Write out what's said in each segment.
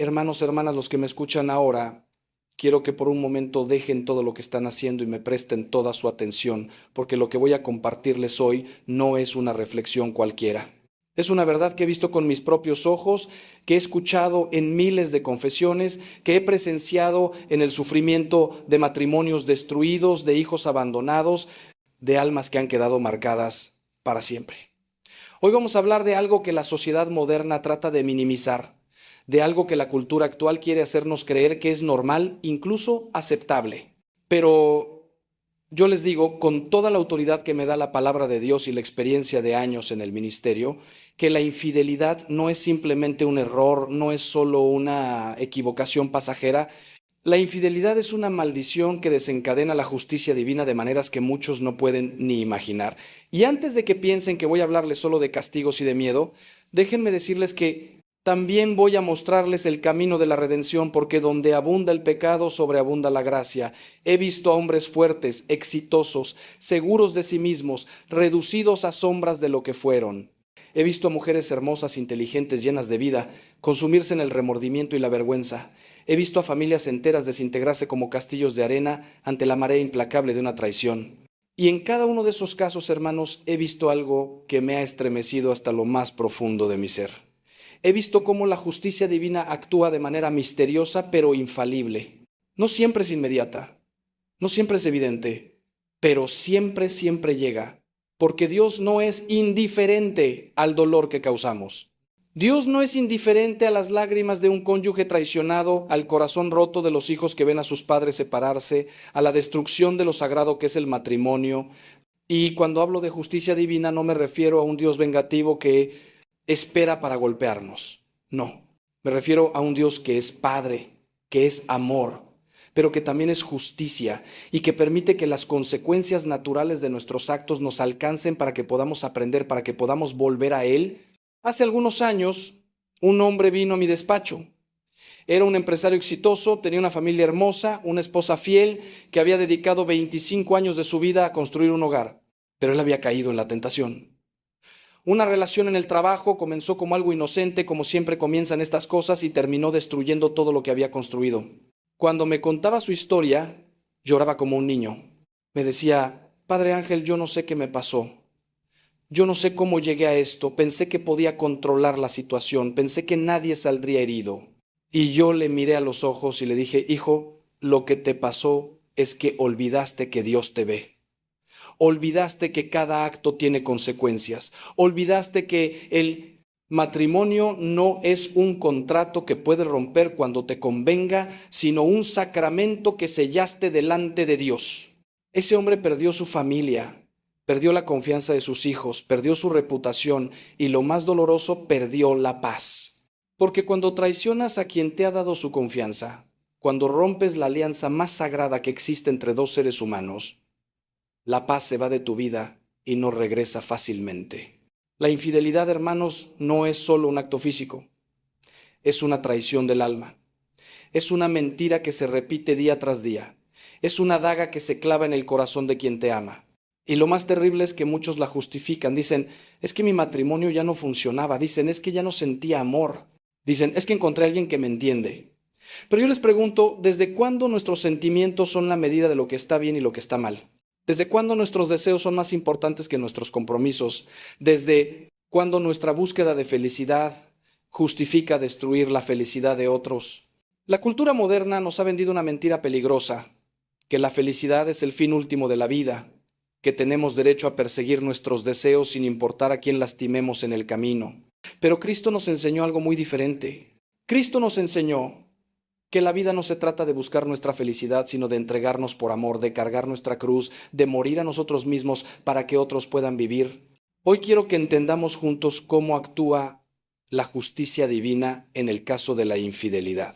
Hermanos, hermanas, los que me escuchan ahora, quiero que por un momento dejen todo lo que están haciendo y me presten toda su atención, porque lo que voy a compartirles hoy no es una reflexión cualquiera. Es una verdad que he visto con mis propios ojos, que he escuchado en miles de confesiones, que he presenciado en el sufrimiento de matrimonios destruidos, de hijos abandonados, de almas que han quedado marcadas para siempre. Hoy vamos a hablar de algo que la sociedad moderna trata de minimizar, de algo que la cultura actual quiere hacernos creer que es normal, incluso aceptable. Pero yo les digo, con toda la autoridad que me da la palabra de Dios y la experiencia de años en el ministerio, que la infidelidad no es simplemente un error, no es solo una equivocación pasajera. La infidelidad es una maldición que desencadena la justicia divina de maneras que muchos no pueden ni imaginar. Y antes de que piensen que voy a hablarles solo de castigos y de miedo, déjenme decirles que también voy a mostrarles el camino de la redención, porque donde abunda el pecado, sobreabunda la gracia. He visto a hombres fuertes, exitosos, seguros de sí mismos, reducidos a sombras de lo que fueron. He visto a mujeres hermosas, inteligentes, llenas de vida, consumirse en el remordimiento y la vergüenza. He visto a familias enteras desintegrarse como castillos de arena ante la marea implacable de una traición. Y en cada uno de esos casos, hermanos, he visto algo que me ha estremecido hasta lo más profundo de mi ser. He visto cómo la justicia divina actúa de manera misteriosa pero infalible. No siempre es inmediata, no siempre es evidente, pero siempre, siempre llega, porque Dios no es indiferente al dolor que causamos. Dios no es indiferente a las lágrimas de un cónyuge traicionado, al corazón roto de los hijos que ven a sus padres separarse, a la destrucción de lo sagrado que es el matrimonio. Y cuando hablo de justicia divina no me refiero a un Dios vengativo que espera para golpearnos. No, me refiero a un Dios que es Padre, que es amor, pero que también es justicia y que permite que las consecuencias naturales de nuestros actos nos alcancen para que podamos aprender, para que podamos volver a Él. Hace algunos años, un hombre vino a mi despacho. Era un empresario exitoso, tenía una familia hermosa, una esposa fiel que había dedicado 25 años de su vida a construir un hogar, pero él había caído en la tentación. Una relación en el trabajo comenzó como algo inocente, como siempre comienzan estas cosas, y terminó destruyendo todo lo que había construido. Cuando me contaba su historia, lloraba como un niño. Me decía: Padre Ángel, yo no sé qué me pasó. Yo no sé cómo llegué a esto. Pensé que podía controlar la situación. Pensé que nadie saldría herido. Y yo le miré a los ojos y le dije: Hijo, lo que te pasó es que olvidaste que Dios te ve. Olvidaste que cada acto tiene consecuencias. Olvidaste que el matrimonio no es un contrato que puedes romper cuando te convenga, sino un sacramento que sellaste delante de Dios. Ese hombre perdió su familia, perdió la confianza de sus hijos, perdió su reputación y, lo más doloroso, perdió la paz. Porque cuando traicionas a quien te ha dado su confianza, cuando rompes la alianza más sagrada que existe entre dos seres humanos, la paz se va de tu vida y no regresa fácilmente. La infidelidad, hermanos, no es solo un acto físico, es una traición del alma. Es una mentira que se repite día tras día. Es una daga que se clava en el corazón de quien te ama. Y lo más terrible es que muchos la justifican. Dicen: es que mi matrimonio ya no funcionaba. Dicen: es que ya no sentía amor. Dicen: es que encontré a alguien que me entiende. Pero yo les pregunto, ¿desde cuándo nuestros sentimientos son la medida de lo que está bien y lo que está mal? ¿Desde cuándo nuestros deseos son más importantes que nuestros compromisos? ¿Desde cuándo nuestra búsqueda de felicidad justifica destruir la felicidad de otros? La cultura moderna nos ha vendido una mentira peligrosa, que la felicidad es el fin último de la vida, que tenemos derecho a perseguir nuestros deseos sin importar a quién lastimemos en el camino. Pero Cristo nos enseñó algo muy diferente. Cristo nos enseñó que la vida no se trata de buscar nuestra felicidad, sino de entregarnos por amor, de cargar nuestra cruz, de morir a nosotros mismos para que otros puedan vivir. Hoy quiero que entendamos juntos cómo actúa la justicia divina en el caso de la infidelidad.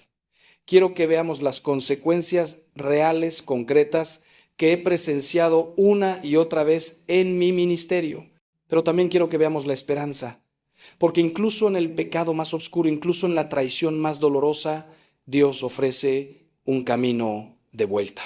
Quiero que veamos las consecuencias reales, concretas, que he presenciado una y otra vez en mi ministerio. Pero también quiero que veamos la esperanza, porque incluso en el pecado más oscuro, incluso en la traición más dolorosa, Dios ofrece un camino de vuelta.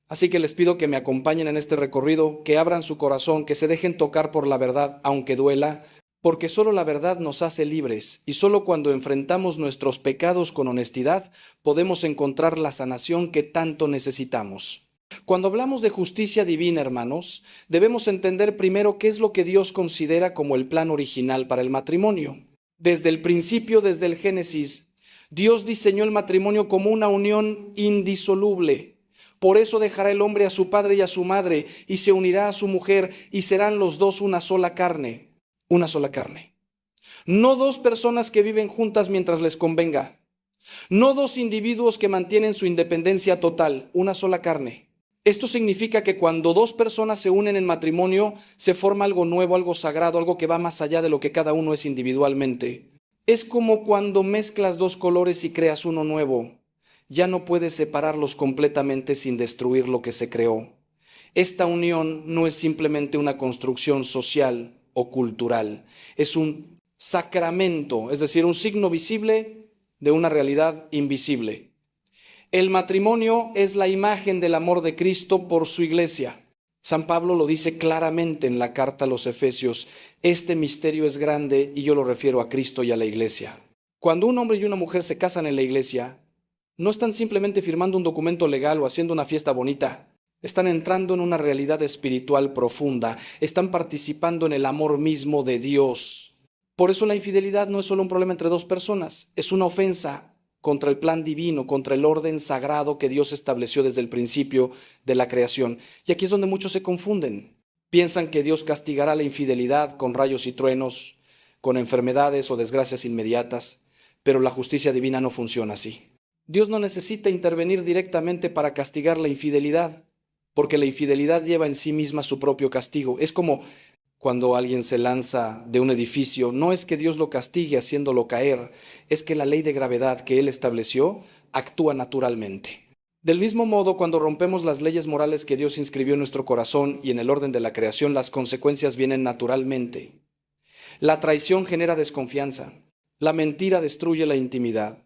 Así que les pido que me acompañen en este recorrido, que abran su corazón, que se dejen tocar por la verdad, aunque duela, porque solo la verdad nos hace libres y solo cuando enfrentamos nuestros pecados con honestidad podemos encontrar la sanación que tanto necesitamos. Cuando hablamos de justicia divina, hermanos, debemos entender primero qué es lo que Dios considera como el plan original para el matrimonio. Desde el principio, desde el Génesis, Dios diseñó el matrimonio como una unión indisoluble. Por eso dejará el hombre a su padre y a su madre y se unirá a su mujer y serán los dos una sola carne. Una sola carne. No dos personas que viven juntas mientras les convenga. No dos individuos que mantienen su independencia total. Una sola carne. Esto significa que cuando dos personas se unen en matrimonio, se forma algo nuevo, algo sagrado, algo que va más allá de lo que cada uno es individualmente. Es como cuando mezclas dos colores y creas uno nuevo. Ya no puedes separarlos completamente sin destruir lo que se creó. Esta unión no es simplemente una construcción social o cultural, es un sacramento, es decir, un signo visible de una realidad invisible. El matrimonio es la imagen del amor de Cristo por su iglesia. San Pablo lo dice claramente en la carta a los Efesios: este misterio es grande y yo lo refiero a Cristo y a la iglesia. Cuando un hombre y una mujer se casan en la iglesia, no están simplemente firmando un documento legal o haciendo una fiesta bonita. Están entrando en una realidad espiritual profunda, están participando en el amor mismo de Dios. Por eso la infidelidad no es solo un problema entre dos personas, es una ofensa contra el plan divino, contra el orden sagrado que Dios estableció desde el principio de la creación. Y aquí es donde muchos se confunden. Piensan que Dios castigará la infidelidad con rayos y truenos, con enfermedades o desgracias inmediatas, pero la justicia divina no funciona así. Dios no necesita intervenir directamente para castigar la infidelidad, porque la infidelidad lleva en sí misma su propio castigo. Es como cuando alguien se lanza de un edificio, no es que Dios lo castigue haciéndolo caer, es que la ley de gravedad que Él estableció actúa naturalmente. Del mismo modo, cuando rompemos las leyes morales que Dios inscribió en nuestro corazón y en el orden de la creación, las consecuencias vienen naturalmente. La traición genera desconfianza, la mentira destruye la intimidad,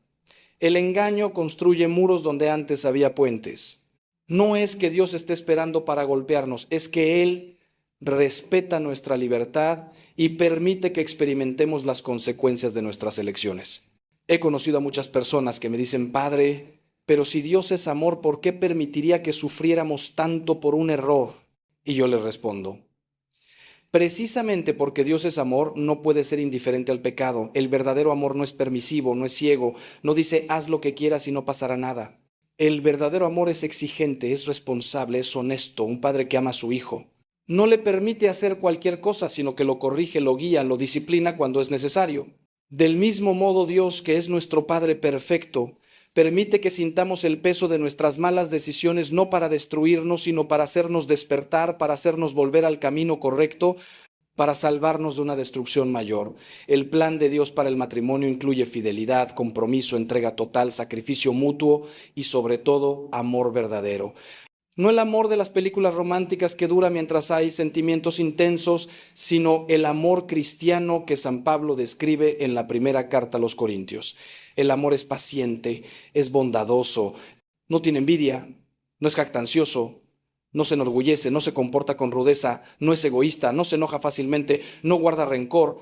el engaño construye muros donde antes había puentes. No es que Dios esté esperando para golpearnos, es que Él respeta nuestra libertad y permite que experimentemos las consecuencias de nuestras elecciones. He conocido a muchas personas que me dicen: Padre, pero si Dios es amor, ¿por qué permitiría que sufriéramos tanto por un error? Y yo les respondo: precisamente porque Dios es amor, no puede ser indiferente al pecado. El verdadero amor no es permisivo, no es ciego, no dice haz lo que quieras y no pasará nada. El verdadero amor es exigente, es responsable, es honesto, un padre que ama a su hijo. No le permite hacer cualquier cosa, sino que lo corrige, lo guía, lo disciplina cuando es necesario. Del mismo modo, Dios, que es nuestro Padre perfecto, permite que sintamos el peso de nuestras malas decisiones, no para destruirnos, sino para hacernos despertar, para hacernos volver al camino correcto, para salvarnos de una destrucción mayor. El plan de Dios para el matrimonio incluye fidelidad, compromiso, entrega total, sacrificio mutuo y sobre todo amor verdadero. No el amor de las películas románticas que dura mientras hay sentimientos intensos, sino el amor cristiano que San Pablo describe en la primera carta a los Corintios. El amor es paciente, es bondadoso, no tiene envidia, no es jactancioso, no se enorgullece, no se comporta con rudeza, no es egoísta, no se enoja fácilmente, no guarda rencor.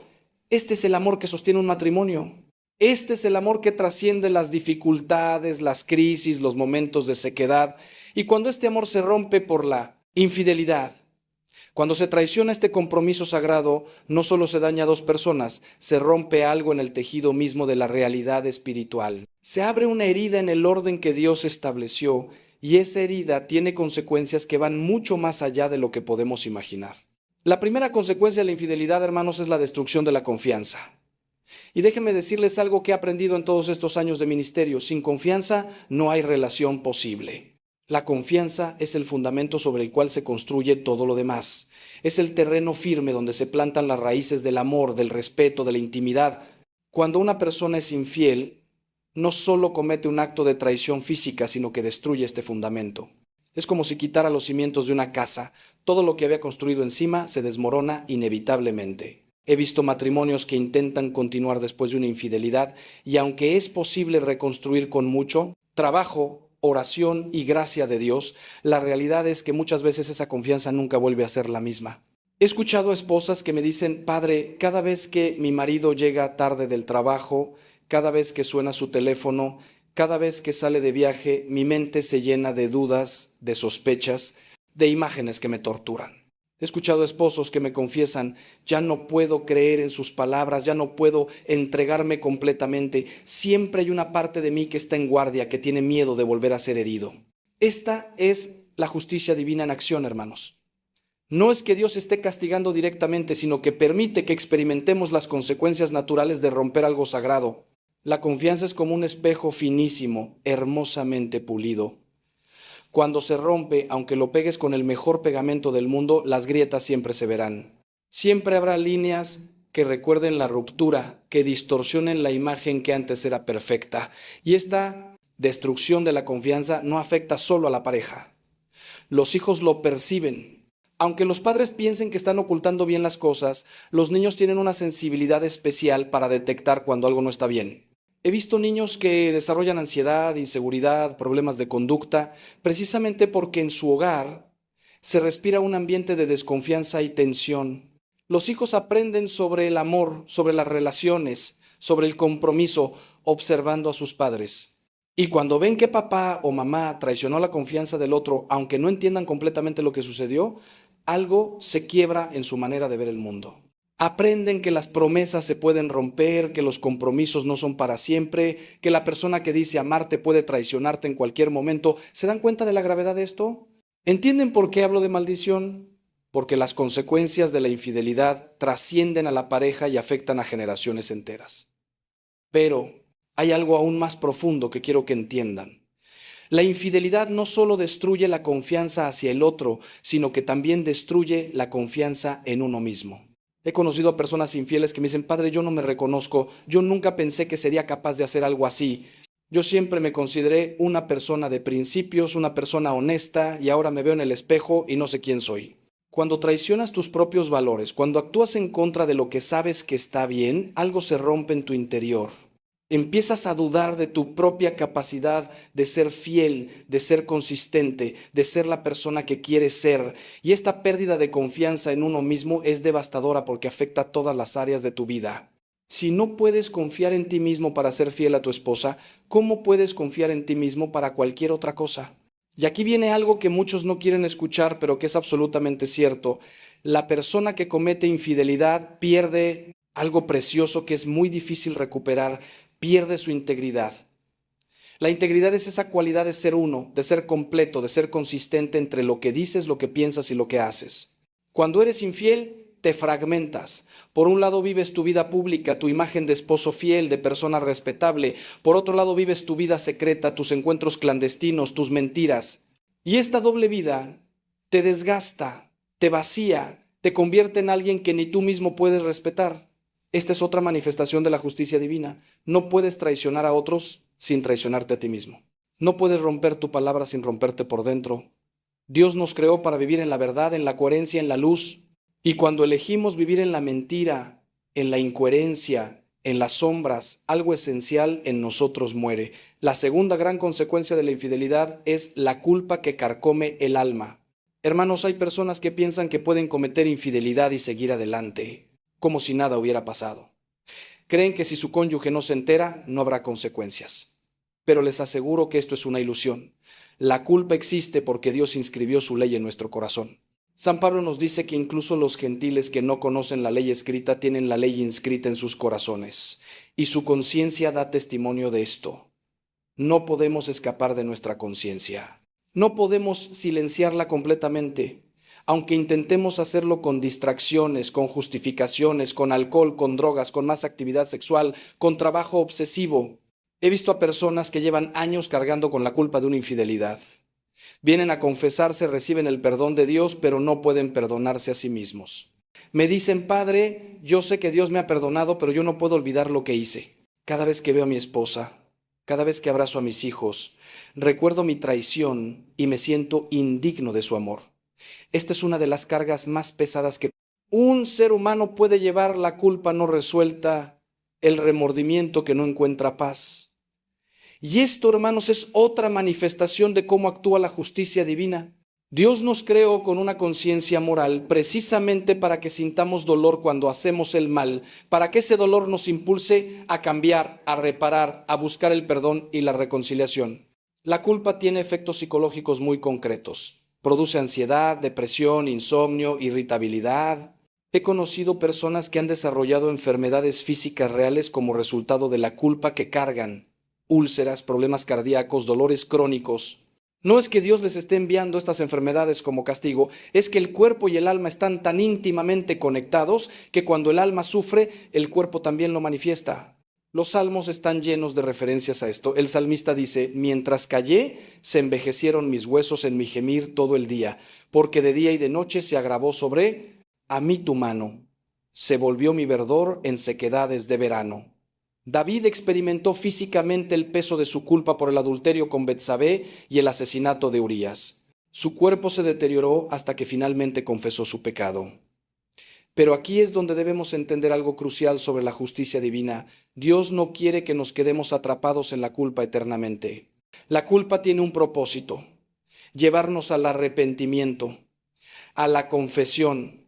Este es el amor que sostiene un matrimonio. Este es el amor que trasciende las dificultades, las crisis, los momentos de sequedad. Y cuando este amor se rompe por la infidelidad, cuando se traiciona este compromiso sagrado, no solo se daña a dos personas, se rompe algo en el tejido mismo de la realidad espiritual. Se abre una herida en el orden que Dios estableció y esa herida tiene consecuencias que van mucho más allá de lo que podemos imaginar. La primera consecuencia de la infidelidad, hermanos, es la destrucción de la confianza. Y déjenme decirles algo que he aprendido en todos estos años de ministerio: sin confianza no hay relación posible. La confianza es el fundamento sobre el cual se construye todo lo demás. Es el terreno firme donde se plantan las raíces del amor, del respeto, de la intimidad. Cuando una persona es infiel, no solo comete un acto de traición física, sino que destruye este fundamento. Es como si quitara los cimientos de una casa. Todo lo que había construido encima se desmorona inevitablemente. He visto matrimonios que intentan continuar después de una infidelidad y aunque es posible reconstruir con mucho trabajo, oración y gracia de Dios, la realidad es que muchas veces esa confianza nunca vuelve a ser la misma. He escuchado a esposas que me dicen, padre, cada vez que mi marido llega tarde del trabajo, cada vez que suena su teléfono, cada vez que sale de viaje, mi mente se llena de dudas, de sospechas, de imágenes que me torturan. He escuchado esposos que me confiesan, ya no puedo creer en sus palabras, ya no puedo entregarme completamente, siempre hay una parte de mí que está en guardia, que tiene miedo de volver a ser herido. Esta es la justicia divina en acción, hermanos. No es que Dios esté castigando directamente, sino que permite que experimentemos las consecuencias naturales de romper algo sagrado. La confianza es como un espejo finísimo, hermosamente pulido. Cuando se rompe, aunque lo pegues con el mejor pegamento del mundo, las grietas siempre se verán. Siempre habrá líneas que recuerden la ruptura, que distorsionen la imagen que antes era perfecta. Y esta destrucción de la confianza no afecta solo a la pareja. Los hijos lo perciben. Aunque los padres piensen que están ocultando bien las cosas, los niños tienen una sensibilidad especial para detectar cuando algo no está bien. He visto niños que desarrollan ansiedad, inseguridad, problemas de conducta, precisamente porque en su hogar se respira un ambiente de desconfianza y tensión. Los hijos aprenden sobre el amor, sobre las relaciones, sobre el compromiso, observando a sus padres. Y cuando ven que papá o mamá traicionó la confianza del otro, aunque no entiendan completamente lo que sucedió, algo se quiebra en su manera de ver el mundo. Aprenden que las promesas se pueden romper, que los compromisos no son para siempre, que la persona que dice amarte puede traicionarte en cualquier momento. ¿Se dan cuenta de la gravedad de esto? ¿Entienden por qué hablo de maldición? Porque las consecuencias de la infidelidad trascienden a la pareja y afectan a generaciones enteras. Pero hay algo aún más profundo que quiero que entiendan. La infidelidad no solo destruye la confianza hacia el otro, sino que también destruye la confianza en uno mismo. He conocido a personas infieles que me dicen, padre, yo no me reconozco, yo nunca pensé que sería capaz de hacer algo así. Yo siempre me consideré una persona de principios, una persona honesta, y ahora me veo en el espejo y no sé quién soy. Cuando traicionas tus propios valores, cuando actúas en contra de lo que sabes que está bien, algo se rompe en tu interior. Empiezas a dudar de tu propia capacidad de ser fiel, de ser consistente, de ser la persona que quieres ser. Y esta pérdida de confianza en uno mismo es devastadora porque afecta a todas las áreas de tu vida. Si no puedes confiar en ti mismo para ser fiel a tu esposa, ¿cómo puedes confiar en ti mismo para cualquier otra cosa? Y aquí viene algo que muchos no quieren escuchar, pero que es absolutamente cierto. La persona que comete infidelidad pierde algo precioso que es muy difícil recuperar, pierde su integridad. La integridad es esa cualidad de ser uno, de ser completo, de ser consistente entre lo que dices, lo que piensas y lo que haces. Cuando eres infiel, te fragmentas. Por un lado vives tu vida pública, tu imagen de esposo fiel, de persona respetable. Por otro lado vives tu vida secreta, tus encuentros clandestinos, tus mentiras. Y esta doble vida te desgasta, te vacía, te convierte en alguien que ni tú mismo puedes respetar. Esta es otra manifestación de la justicia divina. No puedes traicionar a otros sin traicionarte a ti mismo. No puedes romper tu palabra sin romperte por dentro. Dios nos creó para vivir en la verdad, en la coherencia, en la luz. Y cuando elegimos vivir en la mentira, en la incoherencia, en las sombras, algo esencial en nosotros muere. La segunda gran consecuencia de la infidelidad es la culpa que carcome el alma. Hermanos, hay personas que piensan que pueden cometer infidelidad y seguir adelante, como si nada hubiera pasado. Creen que si su cónyuge no se entera, no habrá consecuencias. Pero les aseguro que esto es una ilusión. La culpa existe porque Dios inscribió su ley en nuestro corazón. San Pablo nos dice que incluso los gentiles que no conocen la ley escrita tienen la ley inscrita en sus corazones, y su conciencia da testimonio de esto. No podemos escapar de nuestra conciencia. No podemos silenciarla completamente. Aunque intentemos hacerlo con distracciones, con justificaciones, con alcohol, con drogas, con más actividad sexual, con trabajo obsesivo. He visto a personas que llevan años cargando con la culpa de una infidelidad. Vienen a confesarse, reciben el perdón de Dios, pero no pueden perdonarse a sí mismos. Me dicen, padre, yo sé que Dios me ha perdonado, pero yo no puedo olvidar lo que hice. Cada vez que veo a mi esposa, cada vez que abrazo a mis hijos, recuerdo mi traición y me siento indigno de su amor. Esta es una de las cargas más pesadas que un ser humano puede llevar, la culpa no resuelta, el remordimiento que no encuentra paz. Y esto, hermanos, es otra manifestación de cómo actúa la justicia divina. Dios nos creó con una conciencia moral precisamente para que sintamos dolor cuando hacemos el mal, para que ese dolor nos impulse a cambiar, a reparar, a buscar el perdón y la reconciliación. La culpa tiene efectos psicológicos muy concretos. Produce ansiedad, depresión, insomnio, irritabilidad. He conocido personas que han desarrollado enfermedades físicas reales como resultado de la culpa que cargan: úlceras, problemas cardíacos, dolores crónicos. No es que Dios les esté enviando estas enfermedades como castigo, es que el cuerpo y el alma están tan íntimamente conectados que cuando el alma sufre, el cuerpo también lo manifiesta. Los salmos están llenos de referencias a esto. El salmista dice: mientras callé, se envejecieron mis huesos en mi gemir todo el día, porque de día y de noche se agravó sobre a mí tu mano, se volvió mi verdor en sequedades de verano. David experimentó físicamente el peso de su culpa por el adulterio con Betsabé y el asesinato de Urías. Su cuerpo se deterioró hasta que finalmente confesó su pecado. Pero aquí es donde debemos entender algo crucial sobre la justicia divina. Dios no quiere que nos quedemos atrapados en la culpa eternamente. La culpa tiene un propósito: llevarnos al arrepentimiento, a la confesión,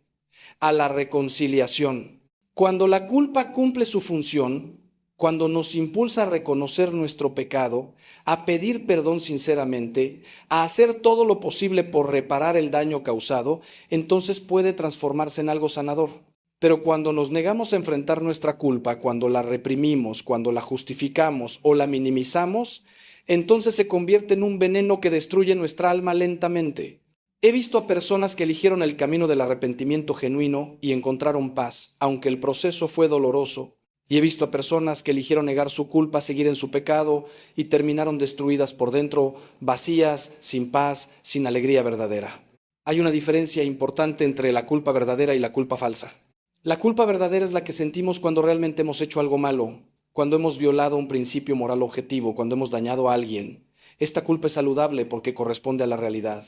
a la reconciliación. Cuando la culpa cumple su función, cuando nos impulsa a reconocer nuestro pecado, a pedir perdón sinceramente, a hacer todo lo posible por reparar el daño causado, entonces puede transformarse en algo sanador. Pero cuando nos negamos a enfrentar nuestra culpa, cuando la reprimimos, cuando la justificamos o la minimizamos, entonces se convierte en un veneno que destruye nuestra alma lentamente. He visto a personas que eligieron el camino del arrepentimiento genuino y encontraron paz, aunque el proceso fue doloroso. Y he visto a personas que eligieron negar su culpa, seguir en su pecado y terminaron destruidas por dentro, vacías, sin paz, sin alegría verdadera. Hay una diferencia importante entre la culpa verdadera y la culpa falsa. La culpa verdadera es la que sentimos cuando realmente hemos hecho algo malo, cuando hemos violado un principio moral objetivo, cuando hemos dañado a alguien. Esta culpa es saludable porque corresponde a la realidad.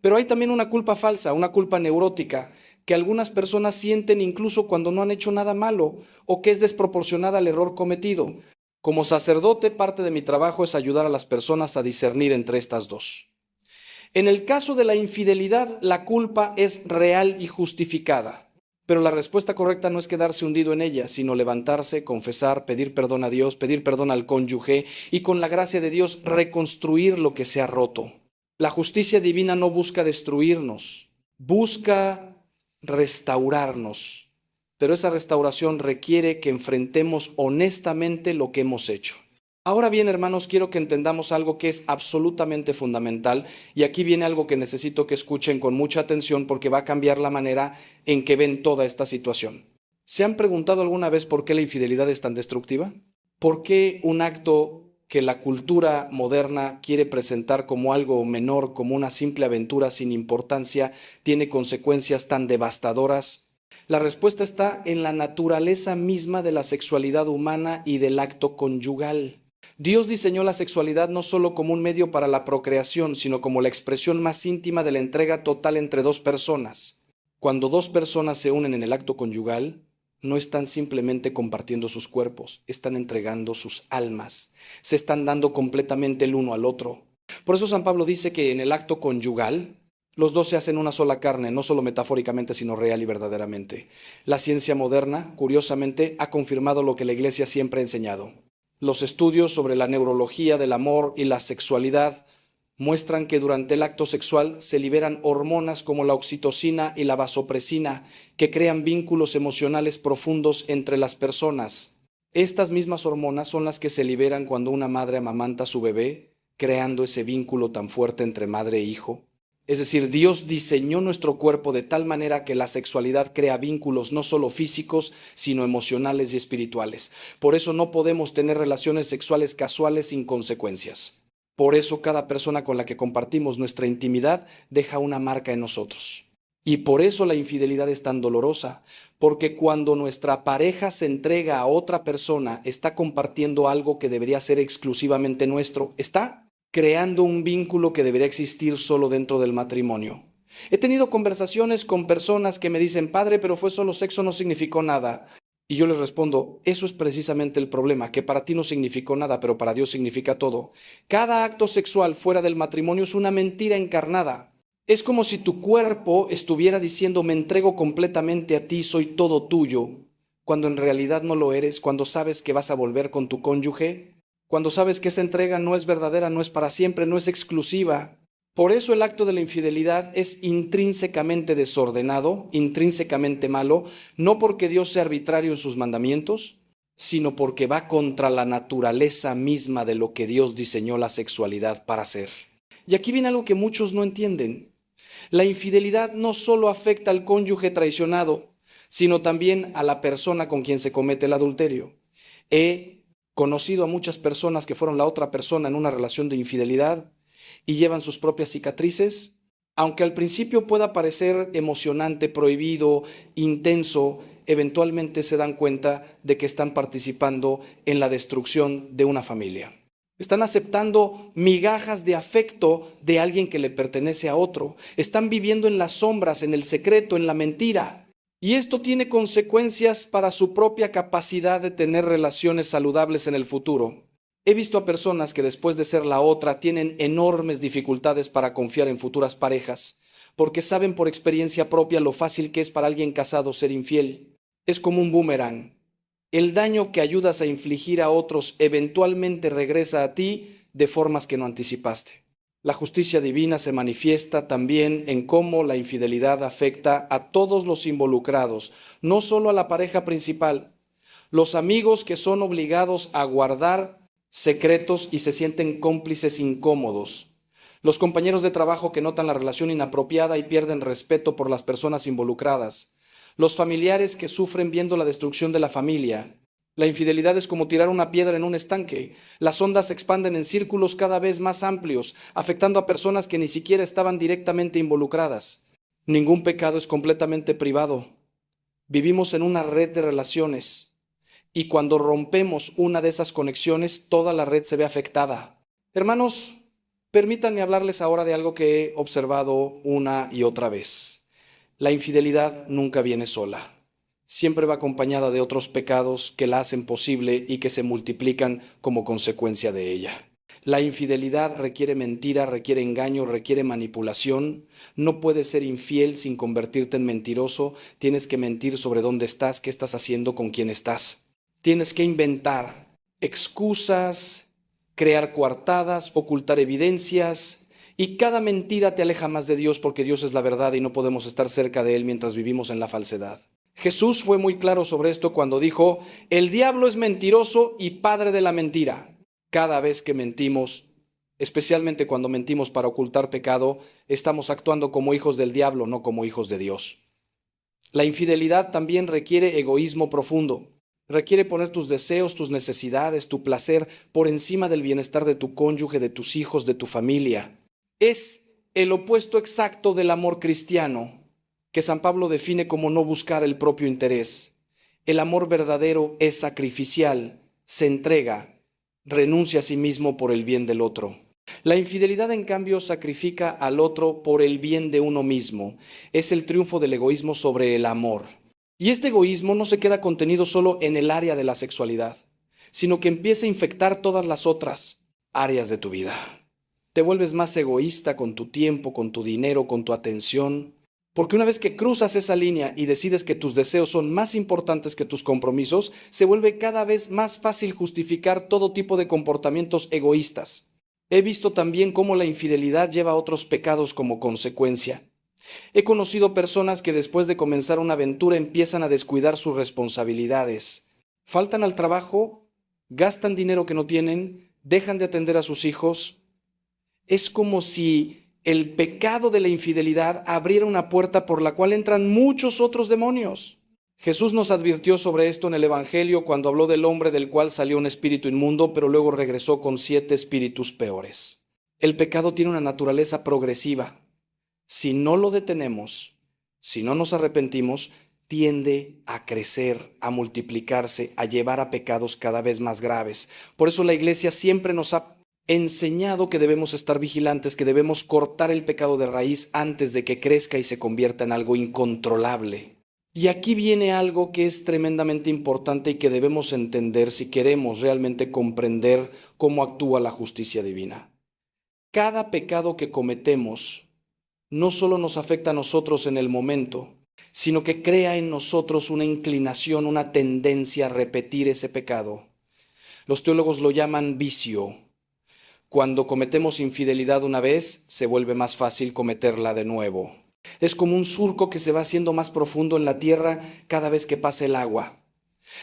Pero hay también una culpa falsa, una culpa neurótica, que algunas personas sienten incluso cuando no han hecho nada malo o que es desproporcionada al error cometido. Como sacerdote, parte de mi trabajo es ayudar a las personas a discernir entre estas dos. En el caso de la infidelidad, la culpa es real y justificada, pero la respuesta correcta no es quedarse hundido en ella, sino levantarse, confesar, pedir perdón a Dios, pedir perdón al cónyuge y con la gracia de Dios reconstruir lo que se ha roto. La justicia divina no busca destruirnos, busca restaurarnos, pero esa restauración requiere que enfrentemos honestamente lo que hemos hecho. Ahora bien, hermanos, quiero que entendamos algo que es absolutamente fundamental, y aquí viene algo que necesito que escuchen con mucha atención porque va a cambiar la manera en que ven toda esta situación. ¿Se han preguntado alguna vez por qué la infidelidad es tan destructiva? ¿Por qué un acto que la cultura moderna quiere presentar como algo menor, como una simple aventura sin importancia, tiene consecuencias tan devastadoras? La respuesta está en la naturaleza misma de la sexualidad humana y del acto conyugal. Dios diseñó la sexualidad no solo como un medio para la procreación, sino como la expresión más íntima de la entrega total entre dos personas. Cuando dos personas se unen en el acto conyugal, no están simplemente compartiendo sus cuerpos, están entregando sus almas, se están dando completamente el uno al otro. Por eso San Pablo dice que en el acto conyugal, los dos se hacen una sola carne, no solo metafóricamente, sino real y verdaderamente. La ciencia moderna, curiosamente, ha confirmado lo que la Iglesia siempre ha enseñado. Los estudios sobre la neurología del amor y la sexualidad muestran que durante el acto sexual se liberan hormonas como la oxitocina y la vasopresina, que crean vínculos emocionales profundos entre las personas. Estas mismas hormonas son las que se liberan cuando una madre amamanta a su bebé, creando ese vínculo tan fuerte entre madre e hijo. Es decir, Dios diseñó nuestro cuerpo de tal manera que la sexualidad crea vínculos no solo físicos, sino emocionales y espirituales. Por eso no podemos tener relaciones sexuales casuales sin consecuencias. Por eso cada persona con la que compartimos nuestra intimidad deja una marca en nosotros. Y por eso la infidelidad es tan dolorosa, porque cuando nuestra pareja se entrega a otra persona, está compartiendo algo que debería ser exclusivamente nuestro, está creando un vínculo que debería existir solo dentro del matrimonio. He tenido conversaciones con personas que me dicen: padre, pero fue solo sexo, no significó nada. Y yo les respondo: eso es precisamente el problema, que para ti no significó nada, pero para Dios significa todo. Cada acto sexual fuera del matrimonio es una mentira encarnada. Es como si tu cuerpo estuviera diciendo, me entrego completamente a ti, soy todo tuyo, cuando en realidad no lo eres, cuando sabes que vas a volver con tu cónyuge, cuando sabes que esa entrega no es verdadera, no es para siempre, no es exclusiva. Por eso el acto de la infidelidad es intrínsecamente desordenado, intrínsecamente malo, no porque Dios sea arbitrario en sus mandamientos, sino porque va contra la naturaleza misma de lo que Dios diseñó la sexualidad para hacer. Y aquí viene algo que muchos no entienden. La infidelidad no solo afecta al cónyuge traicionado, sino también a la persona con quien se comete el adulterio. He conocido a muchas personas que fueron la otra persona en una relación de infidelidad y llevan sus propias cicatrices. Aunque al principio pueda parecer emocionante, prohibido, intenso, eventualmente se dan cuenta de que están participando en la destrucción de una familia. Están aceptando migajas de afecto de alguien que le pertenece a otro. Están viviendo en las sombras, en el secreto, en la mentira. Y esto tiene consecuencias para su propia capacidad de tener relaciones saludables en el futuro. He visto a personas que después de ser la otra tienen enormes dificultades para confiar en futuras parejas, porque saben por experiencia propia lo fácil que es para alguien casado ser infiel. Es como un boomerang. El daño que ayudas a infligir a otros eventualmente regresa a ti de formas que no anticipaste. La justicia divina se manifiesta también en cómo la infidelidad afecta a todos los involucrados, no solo a la pareja principal. Los amigos que son obligados a guardar secretos y se sienten cómplices incómodos. Los compañeros de trabajo que notan la relación inapropiada y pierden respeto por las personas involucradas. Los familiares que sufren viendo la destrucción de la familia. La infidelidad es como tirar una piedra en un estanque. Las ondas se expanden en círculos cada vez más amplios, afectando a personas que ni siquiera estaban directamente involucradas. Ningún pecado es completamente privado. Vivimos en una red de relaciones y cuando rompemos una de esas conexiones, toda la red se ve afectada. Hermanos, permítanme hablarles ahora de algo que he observado una y otra vez. La infidelidad nunca viene sola. Siempre va acompañada de otros pecados que la hacen posible y que se multiplican como consecuencia de ella. La infidelidad requiere mentira, requiere engaño, requiere manipulación. No puedes ser infiel sin convertirte en mentiroso. Tienes que mentir sobre dónde estás, qué estás haciendo, con quién estás. Tienes que inventar excusas, crear coartadas, ocultar evidencias. Y cada mentira te aleja más de Dios porque Dios es la verdad y no podemos estar cerca de Él mientras vivimos en la falsedad. Jesús fue muy claro sobre esto cuando dijo, el diablo es mentiroso y padre de la mentira. Cada vez que mentimos, especialmente cuando mentimos para ocultar pecado, estamos actuando como hijos del diablo, no como hijos de Dios. La infidelidad también requiere egoísmo profundo. Requiere poner tus deseos, tus necesidades, tu placer por encima del bienestar de tu cónyuge, de tus hijos, de tu familia. Es el opuesto exacto del amor cristiano, que San Pablo define como no buscar el propio interés. El amor verdadero es sacrificial, se entrega, renuncia a sí mismo por el bien del otro. La infidelidad, en cambio, sacrifica al otro por el bien de uno mismo. Es el triunfo del egoísmo sobre el amor. Y este egoísmo no se queda contenido solo en el área de la sexualidad, sino que empieza a infectar todas las otras áreas de tu vida. Te vuelves más egoísta con tu tiempo, con tu dinero, con tu atención, porque una vez que cruzas esa línea y decides que tus deseos son más importantes que tus compromisos, se vuelve cada vez más fácil justificar todo tipo de comportamientos egoístas. He visto también cómo la infidelidad lleva a otros pecados como consecuencia. He conocido personas que después de comenzar una aventura empiezan a descuidar sus responsabilidades. Faltan al trabajo, gastan dinero que no tienen, dejan de atender a sus hijos. Es como si el pecado de la infidelidad abriera una puerta por la cual entran muchos otros demonios. Jesús nos advirtió sobre esto en el Evangelio cuando habló del hombre del cual salió un espíritu inmundo, pero luego regresó con 7 espíritus peores. El pecado tiene una naturaleza progresiva. Si no lo detenemos, si no nos arrepentimos, tiende a crecer, a multiplicarse, a llevar a pecados cada vez más graves. Por eso la Iglesia siempre nos ha enseñado que debemos estar vigilantes, que debemos cortar el pecado de raíz antes de que crezca y se convierta en algo incontrolable. Y aquí viene algo que es tremendamente importante y que debemos entender si queremos realmente comprender cómo actúa la justicia divina. Cada pecado que cometemos no solo nos afecta a nosotros en el momento, sino que crea en nosotros una inclinación, una tendencia a repetir ese pecado. Los teólogos lo llaman vicio. Cuando cometemos infidelidad una vez, se vuelve más fácil cometerla de nuevo. Es como un surco que se va haciendo más profundo en la tierra cada vez que pasa el agua.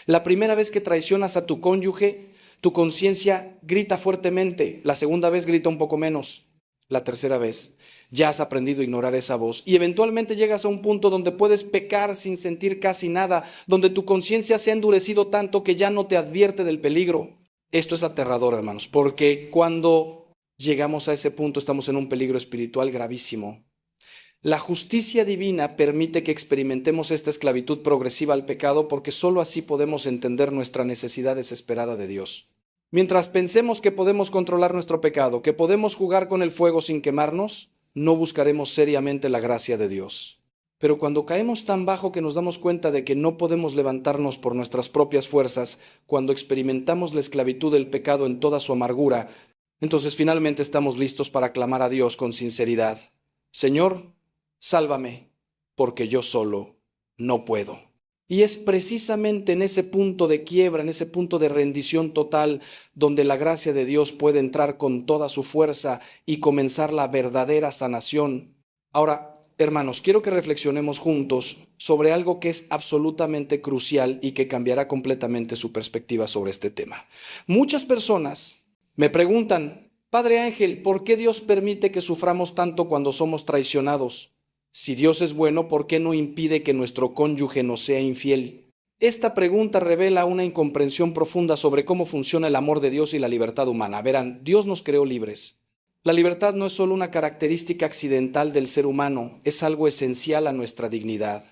La primera vez que traicionas a tu cónyuge, tu conciencia grita fuertemente. La segunda vez grita un poco menos. La tercera vez, ya has aprendido a ignorar esa voz y eventualmente llegas a un punto donde puedes pecar sin sentir casi nada, donde tu conciencia se ha endurecido tanto que ya no te advierte del peligro. Esto es aterrador, hermanos, porque cuando llegamos a ese punto estamos en un peligro espiritual gravísimo. La justicia divina permite que experimentemos esta esclavitud progresiva al pecado porque sólo así podemos entender nuestra necesidad desesperada de Dios. Mientras pensemos que podemos controlar nuestro pecado, que podemos jugar con el fuego sin quemarnos, no buscaremos seriamente la gracia de Dios. Pero cuando caemos tan bajo que nos damos cuenta de que no podemos levantarnos por nuestras propias fuerzas, cuando experimentamos la esclavitud del pecado en toda su amargura, entonces finalmente estamos listos para clamar a Dios con sinceridad: Señor, sálvame, porque yo solo no puedo. Y es precisamente en ese punto de quiebra, en ese punto de rendición total, donde la gracia de Dios puede entrar con toda su fuerza y comenzar la verdadera sanación. Ahora, hermanos, quiero que reflexionemos juntos sobre algo que es absolutamente crucial y que cambiará completamente su perspectiva sobre este tema. Muchas personas me preguntan: Padre Ángel, ¿por qué Dios permite que suframos tanto cuando somos traicionados? Si Dios es bueno, ¿por qué no impide que nuestro cónyuge nos sea infiel? Esta pregunta revela una incomprensión profunda sobre cómo funciona el amor de Dios y la libertad humana. Verán, Dios nos creó libres. La libertad no es solo una característica accidental del ser humano, es algo esencial a nuestra dignidad.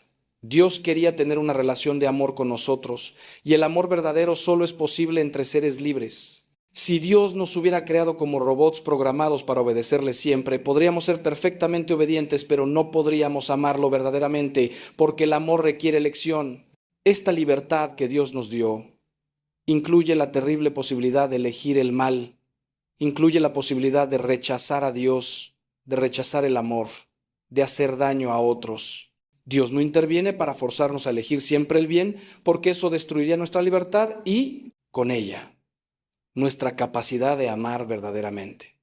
Dios quería tener una relación de amor con nosotros, y el amor verdadero solo es posible entre seres libres. Si Dios nos hubiera creado como robots programados para obedecerle siempre, podríamos ser perfectamente obedientes, pero no podríamos amarlo verdaderamente, porque el amor requiere elección. Esta libertad que Dios nos dio incluye la terrible posibilidad de elegir el mal, incluye la posibilidad de rechazar a Dios, de rechazar el amor, de hacer daño a otros. Dios no interviene para forzarnos a elegir siempre el bien, porque eso destruiría nuestra libertad y, con ella, nuestra capacidad de amar verdaderamente.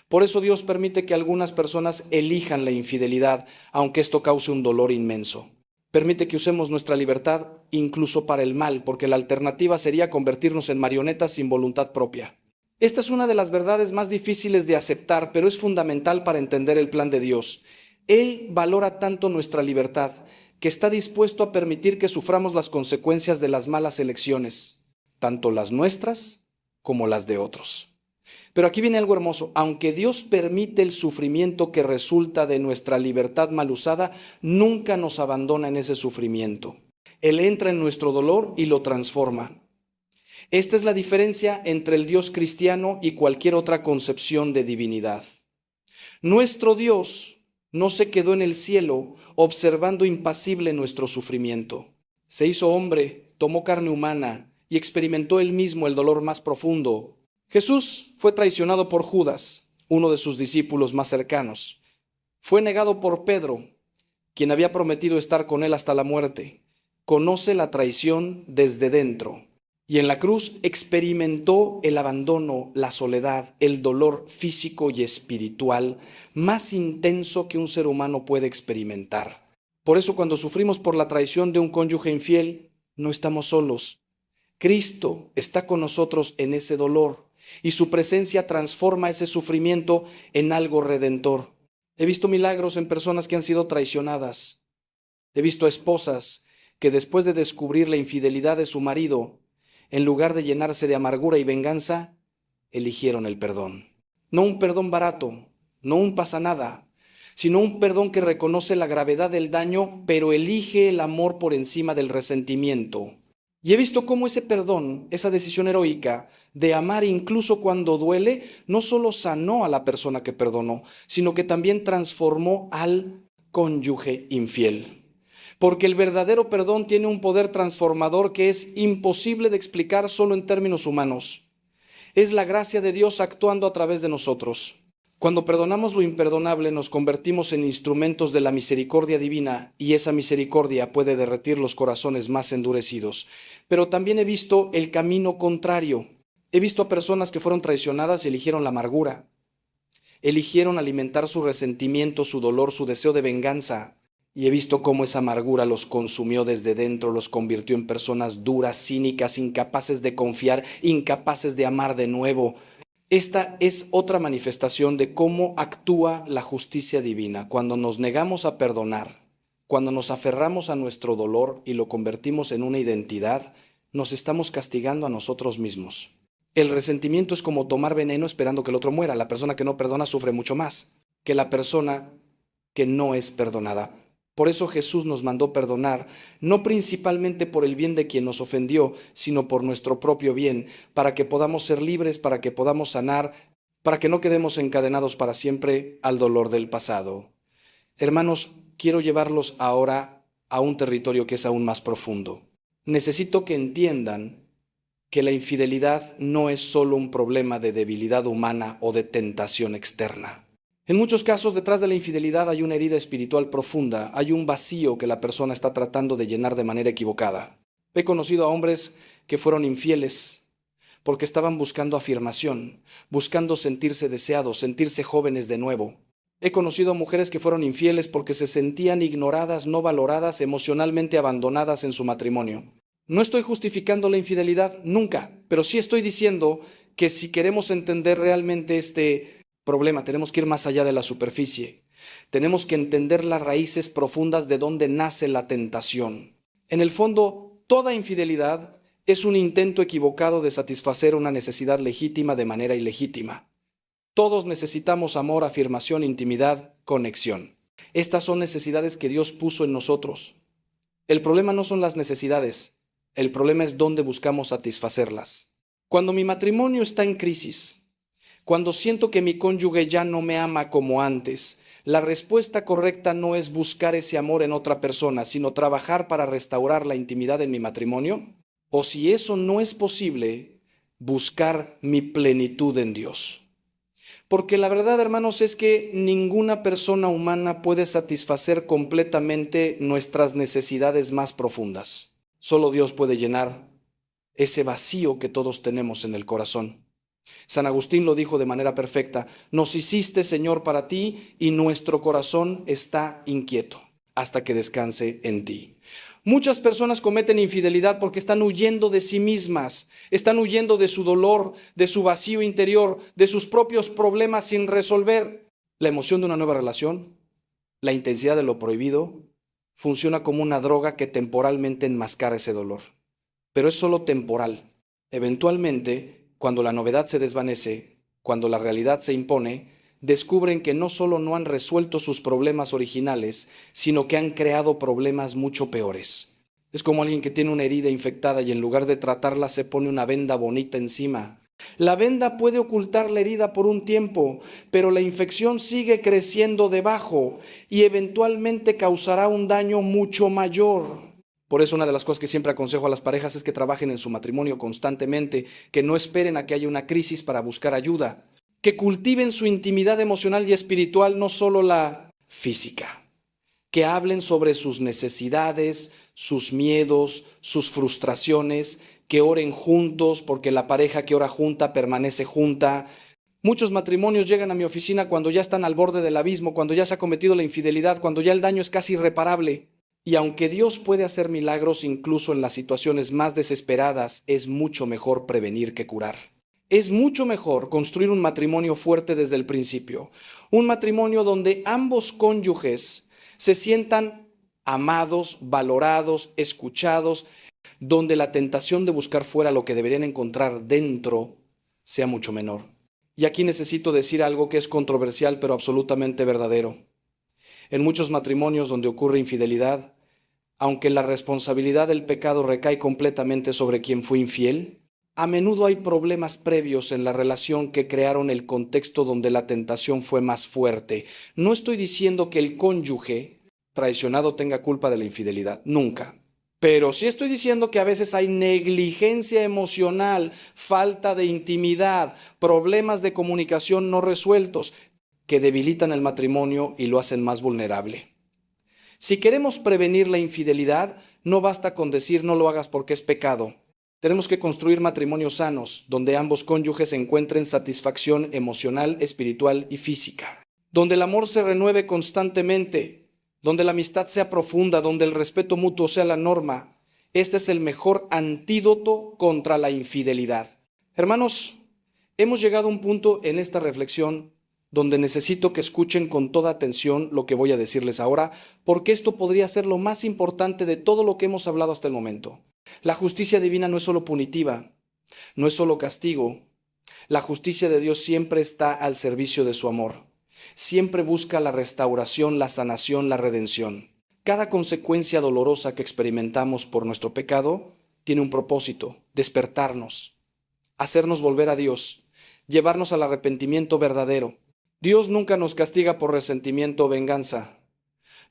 Por eso Dios permite que algunas personas elijan la infidelidad, aunque esto cause un dolor inmenso. Permite que usemos nuestra libertad incluso para el mal, porque la alternativa sería convertirnos en marionetas sin voluntad propia. Esta es una de las verdades más difíciles de aceptar, pero es fundamental para entender el plan de Dios. Él valora tanto nuestra libertad que está dispuesto a permitir que suframos las consecuencias de las malas elecciones, tanto las nuestras como las de otros. Pero aquí viene algo hermoso: aunque Dios permite el sufrimiento que resulta de nuestra libertad mal usada, nunca nos abandona en ese sufrimiento. Él entra en nuestro dolor y lo transforma. Esta es la diferencia entre el Dios cristiano y cualquier otra concepción de divinidad. Nuestro Dios no se quedó en el cielo observando impasible nuestro sufrimiento. Se hizo hombre, tomó carne humana y experimentó él mismo el dolor más profundo. Jesús fue traicionado por Judas, uno de sus discípulos más cercanos. Fue negado por Pedro, quien había prometido estar con él hasta la muerte. Conoce la traición desde dentro. Y en la cruz experimentó el abandono, la soledad, el dolor físico y espiritual más intenso que un ser humano puede experimentar. Por eso, cuando sufrimos por la traición de un cónyuge infiel, no estamos solos. Cristo está con nosotros en ese dolor y su presencia transforma ese sufrimiento en algo redentor. He visto milagros en personas que han sido traicionadas. He visto esposas que después de descubrir la infidelidad de su marido, en lugar de llenarse de amargura y venganza, eligieron el perdón. No un perdón barato, no un pasa nada, sino un perdón que reconoce la gravedad del daño, pero elige el amor por encima del resentimiento. Y he visto cómo ese perdón, esa decisión heroica de amar incluso cuando duele, no solo sanó a la persona que perdonó, sino que también transformó al cónyuge infiel. Porque el verdadero perdón tiene un poder transformador que es imposible de explicar solo en términos humanos. Es la gracia de Dios actuando a través de nosotros. Cuando perdonamos lo imperdonable, nos convertimos en instrumentos de la misericordia divina y esa misericordia puede derretir los corazones más endurecidos. Pero también he visto el camino contrario. He visto a personas que fueron traicionadas y eligieron la amargura. Eligieron alimentar su resentimiento, su dolor, su deseo de venganza. Y he visto cómo esa amargura los consumió desde dentro, los convirtió en personas duras, cínicas, incapaces de confiar, incapaces de amar de nuevo. Esta es otra manifestación de cómo actúa la justicia divina. Cuando nos negamos a perdonar, cuando nos aferramos a nuestro dolor y lo convertimos en una identidad, nos estamos castigando a nosotros mismos. El resentimiento es como tomar veneno esperando que el otro muera. La persona que no perdona sufre mucho más que la persona que no es perdonada. Por eso Jesús nos mandó perdonar, no principalmente por el bien de quien nos ofendió, sino por nuestro propio bien, para que podamos ser libres, para que podamos sanar, para que no quedemos encadenados para siempre al dolor del pasado. Hermanos, quiero llevarlos ahora a un territorio que es aún más profundo. Necesito que entiendan que la infidelidad no es solo un problema de debilidad humana o de tentación externa. En muchos casos, detrás de la infidelidad hay una herida espiritual profunda, hay un vacío que la persona está tratando de llenar de manera equivocada. He conocido a hombres que fueron infieles porque estaban buscando afirmación, buscando sentirse deseados, sentirse jóvenes de nuevo. He conocido a mujeres que fueron infieles porque se sentían ignoradas, no valoradas, emocionalmente abandonadas en su matrimonio. No estoy justificando la infidelidad, nunca, pero sí estoy diciendo que si queremos entender realmente este problema, tenemos que ir más allá de la superficie. Tenemos que entender las raíces profundas de donde nace la tentación. En el fondo, toda infidelidad es un intento equivocado de satisfacer una necesidad legítima de manera ilegítima. Todos necesitamos amor, afirmación, intimidad, conexión. Estas son necesidades que Dios puso en nosotros. El problema no son las necesidades, el problema es dónde buscamos satisfacerlas. Cuando mi matrimonio está en crisis, cuando siento que mi cónyuge ya no me ama como antes, la respuesta correcta no es buscar ese amor en otra persona, sino trabajar para restaurar la intimidad en mi matrimonio. O si eso no es posible, buscar mi plenitud en Dios. Porque la verdad, hermanos, es que ninguna persona humana puede satisfacer completamente nuestras necesidades más profundas. Solo Dios puede llenar ese vacío que todos tenemos en el corazón. San Agustín lo dijo de manera perfecta: nos hiciste, Señor, para ti, y nuestro corazón está inquieto hasta que descanse en ti. Muchas personas cometen infidelidad porque están huyendo de sí mismas, están huyendo de su dolor, de su vacío interior, de sus propios problemas sin resolver. La emoción de una nueva relación, la intensidad de lo prohibido, funciona como una droga que temporalmente enmascara ese dolor. Pero es solo temporal. Eventualmente, cuando la novedad se desvanece, cuando la realidad se impone, descubren que no solo no han resuelto sus problemas originales, sino que han creado problemas mucho peores. Es como alguien que tiene una herida infectada y en lugar de tratarla se pone una venda bonita encima. La venda puede ocultar la herida por un tiempo, pero la infección sigue creciendo debajo y eventualmente causará un daño mucho mayor. Por eso una de las cosas que siempre aconsejo a las parejas es que trabajen en su matrimonio constantemente, que no esperen a que haya una crisis para buscar ayuda, que cultiven su intimidad emocional y espiritual, no solo la física, que hablen sobre sus necesidades, sus miedos, sus frustraciones, que oren juntos, porque la pareja que ora junta permanece junta. Muchos matrimonios llegan a mi oficina cuando ya están al borde del abismo, cuando ya se ha cometido la infidelidad, cuando ya el daño es casi irreparable. Y aunque Dios puede hacer milagros incluso en las situaciones más desesperadas, es mucho mejor prevenir que curar. Es mucho mejor construir un matrimonio fuerte desde el principio. Un matrimonio donde ambos cónyuges se sientan amados, valorados, escuchados, donde la tentación de buscar fuera lo que deberían encontrar dentro sea mucho menor. Y aquí necesito decir algo que es controversial pero absolutamente verdadero. En muchos matrimonios donde ocurre infidelidad, aunque la responsabilidad del pecado recae completamente sobre quien fue infiel, a menudo hay problemas previos en la relación que crearon el contexto donde la tentación fue más fuerte. No estoy diciendo que el cónyuge traicionado tenga culpa de la infidelidad, nunca. Pero sí estoy diciendo que a veces hay negligencia emocional, falta de intimidad, problemas de comunicación no resueltos. que debilitan el matrimonio y lo hacen más vulnerable. Si queremos prevenir la infidelidad, no basta con decir no lo hagas porque es pecado. Tenemos que construir matrimonios sanos, donde ambos cónyuges encuentren satisfacción emocional, espiritual y física. Donde el amor se renueve constantemente, donde la amistad sea profunda, donde el respeto mutuo sea la norma. Este es el mejor antídoto contra la infidelidad. Hermanos, hemos llegado a un punto en esta reflexión donde necesito que escuchen con toda atención lo que voy a decirles ahora, porque esto podría ser lo más importante de todo lo que hemos hablado hasta el momento. La justicia divina no es solo punitiva, no es solo castigo. La justicia de Dios siempre está al servicio de su amor. Siempre busca la restauración, la sanación, la redención. Cada consecuencia dolorosa que experimentamos por nuestro pecado tiene un propósito: despertarnos, hacernos volver a Dios, llevarnos al arrepentimiento verdadero. Dios nunca nos castiga por resentimiento o venganza.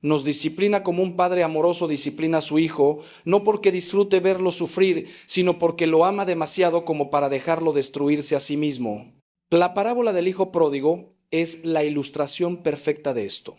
Nos disciplina como un padre amoroso disciplina a su hijo, no porque disfrute verlo sufrir, sino porque lo ama demasiado como para dejarlo destruirse a sí mismo. La parábola del hijo pródigo es la ilustración perfecta de esto.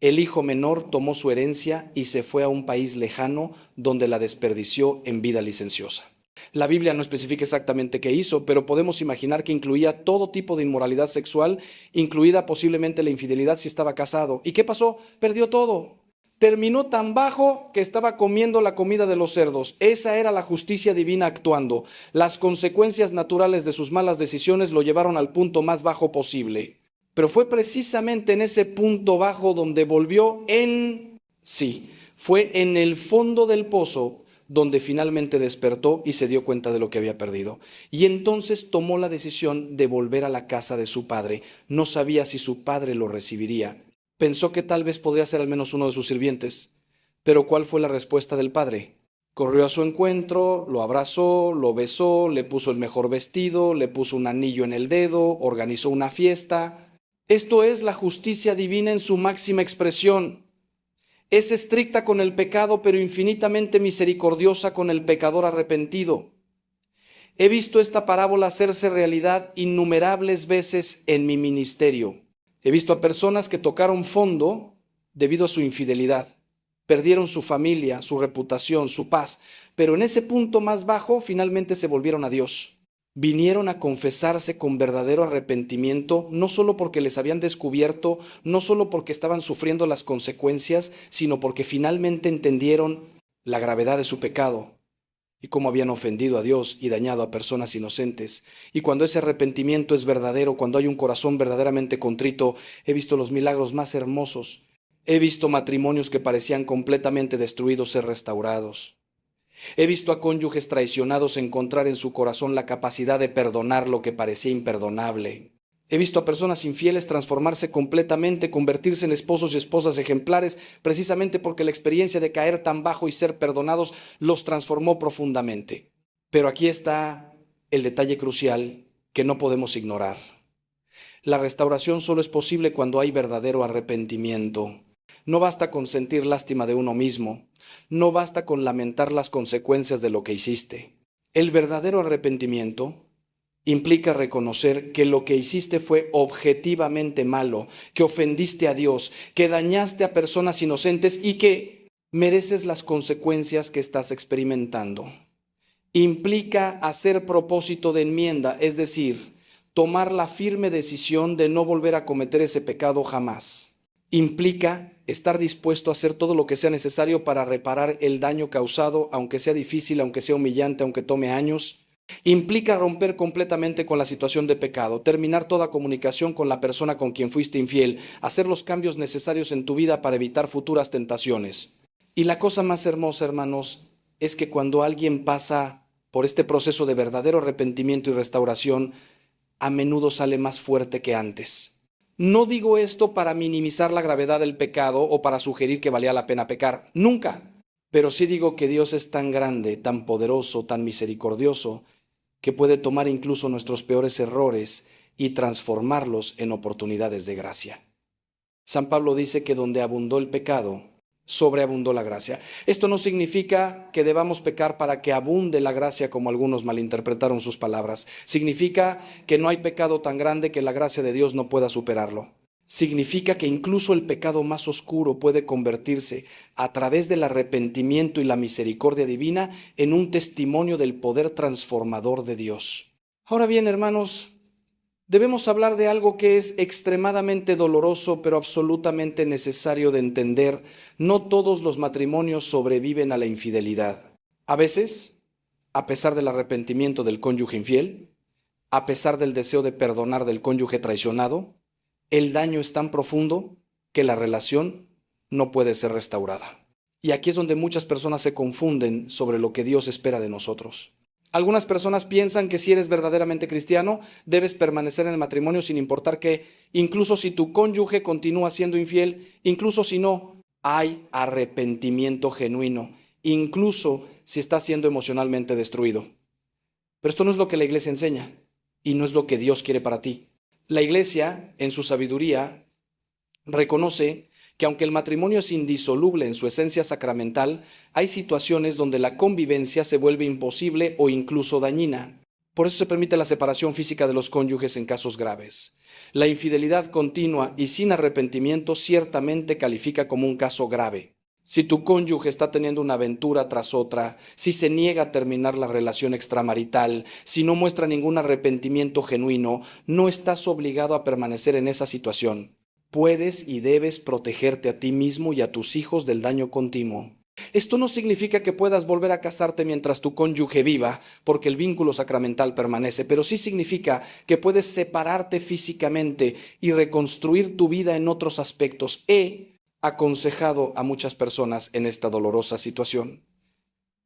El hijo menor tomó su herencia y se fue a un país lejano donde la desperdició en vida licenciosa. La Biblia no especifica exactamente qué hizo, pero podemos imaginar que incluía todo tipo de inmoralidad sexual, incluida posiblemente la infidelidad si estaba casado. ¿Y qué pasó? Perdió todo. Terminó tan bajo que estaba comiendo la comida de los cerdos. Esa era la justicia divina actuando. Las consecuencias naturales de sus malas decisiones lo llevaron al punto más bajo posible. Pero fue precisamente en ese punto bajo donde volvió fue en el fondo del pozo donde finalmente despertó y se dio cuenta de lo que había perdido. Y entonces tomó la decisión de volver a la casa de su padre. No sabía si su padre lo recibiría. Pensó que tal vez podría ser al menos uno de sus sirvientes. Pero ¿cuál fue la respuesta del padre? Corrió a su encuentro, lo abrazó, lo besó, le puso el mejor vestido, le puso un anillo en el dedo, organizó una fiesta. Esto es la justicia divina en su máxima expresión. Es estricta con el pecado, pero infinitamente misericordiosa con el pecador arrepentido. He visto esta parábola hacerse realidad innumerables veces en mi ministerio. He visto a personas que tocaron fondo debido a su infidelidad. Perdieron su familia, su reputación, su paz, pero en ese punto más bajo finalmente se volvieron a Dios. Vinieron a confesarse con verdadero arrepentimiento, no solo porque les habían descubierto, no solo porque estaban sufriendo las consecuencias, sino porque finalmente entendieron la gravedad de su pecado y cómo habían ofendido a Dios y dañado a personas inocentes. Y cuando ese arrepentimiento es verdadero, cuando hay un corazón verdaderamente contrito, he visto los milagros más hermosos. He visto matrimonios que parecían completamente destruidos ser restaurados. He visto a cónyuges traicionados encontrar en su corazón la capacidad de perdonar lo que parecía imperdonable. He visto a personas infieles transformarse completamente, convertirse en esposos y esposas ejemplares, precisamente porque la experiencia de caer tan bajo y ser perdonados los transformó profundamente. Pero aquí está el detalle crucial que no podemos ignorar. La restauración solo es posible cuando hay verdadero arrepentimiento. No basta con sentir lástima de uno mismo, no basta con lamentar las consecuencias de lo que hiciste. El verdadero arrepentimiento implica reconocer que lo que hiciste fue objetivamente malo, que ofendiste a Dios, que dañaste a personas inocentes y que mereces las consecuencias que estás experimentando. Implica hacer propósito de enmienda, es decir, tomar la firme decisión de no volver a cometer ese pecado jamás. Implica estar dispuesto a hacer todo lo que sea necesario para reparar el daño causado, aunque sea difícil, aunque sea humillante, aunque tome años. Implica romper completamente con la situación de pecado, terminar toda comunicación con la persona con quien fuiste infiel, hacer los cambios necesarios en tu vida para evitar futuras tentaciones. Y la cosa más hermosa, hermanos, es que cuando alguien pasa por este proceso de verdadero arrepentimiento y restauración, a menudo sale más fuerte que antes. No digo esto para minimizar la gravedad del pecado o para sugerir que valía la pena pecar, nunca. Pero sí digo que Dios es tan grande, tan poderoso, tan misericordioso, que puede tomar incluso nuestros peores errores y transformarlos en oportunidades de gracia. San Pablo dice que donde abundó el pecado, sobreabundó la gracia. Esto no significa que debamos pecar para que abunde la gracia, como algunos malinterpretaron sus palabras. Significa que no hay pecado tan grande que la gracia de Dios no pueda superarlo. Significa que incluso el pecado más oscuro puede convertirse, a través del arrepentimiento y la misericordia divina, en un testimonio del poder transformador de Dios. Ahora bien, hermanos, debemos hablar de algo que es extremadamente doloroso, pero absolutamente necesario de entender. No todos los matrimonios sobreviven a la infidelidad. A veces, a pesar del arrepentimiento del cónyuge infiel, a pesar del deseo de perdonar del cónyuge traicionado, el daño es tan profundo que la relación no puede ser restaurada. Y aquí es donde muchas personas se confunden sobre lo que Dios espera de nosotros. Algunas personas piensan que si eres verdaderamente cristiano, debes permanecer en el matrimonio sin importar que, incluso si tu cónyuge continúa siendo infiel, incluso si no, hay arrepentimiento genuino, incluso si está siendo emocionalmente destruido. Pero esto no es lo que la iglesia enseña y no es lo que Dios quiere para ti. La iglesia, en su sabiduría, reconoce que aunque el matrimonio es indisoluble en su esencia sacramental, hay situaciones donde la convivencia se vuelve imposible o incluso dañina. Por eso se permite la separación física de los cónyuges en casos graves. La infidelidad continua y sin arrepentimiento ciertamente califica como un caso grave. Si tu cónyuge está teniendo una aventura tras otra, si se niega a terminar la relación extramarital, si no muestra ningún arrepentimiento genuino, no estás obligado a permanecer en esa situación. Puedes y debes protegerte a ti mismo y a tus hijos del daño continuo. Esto no significa que puedas volver a casarte mientras tu cónyuge viva, porque el vínculo sacramental permanece, pero sí significa que puedes separarte físicamente y reconstruir tu vida en otros aspectos. He aconsejado a muchas personas en esta dolorosa situación.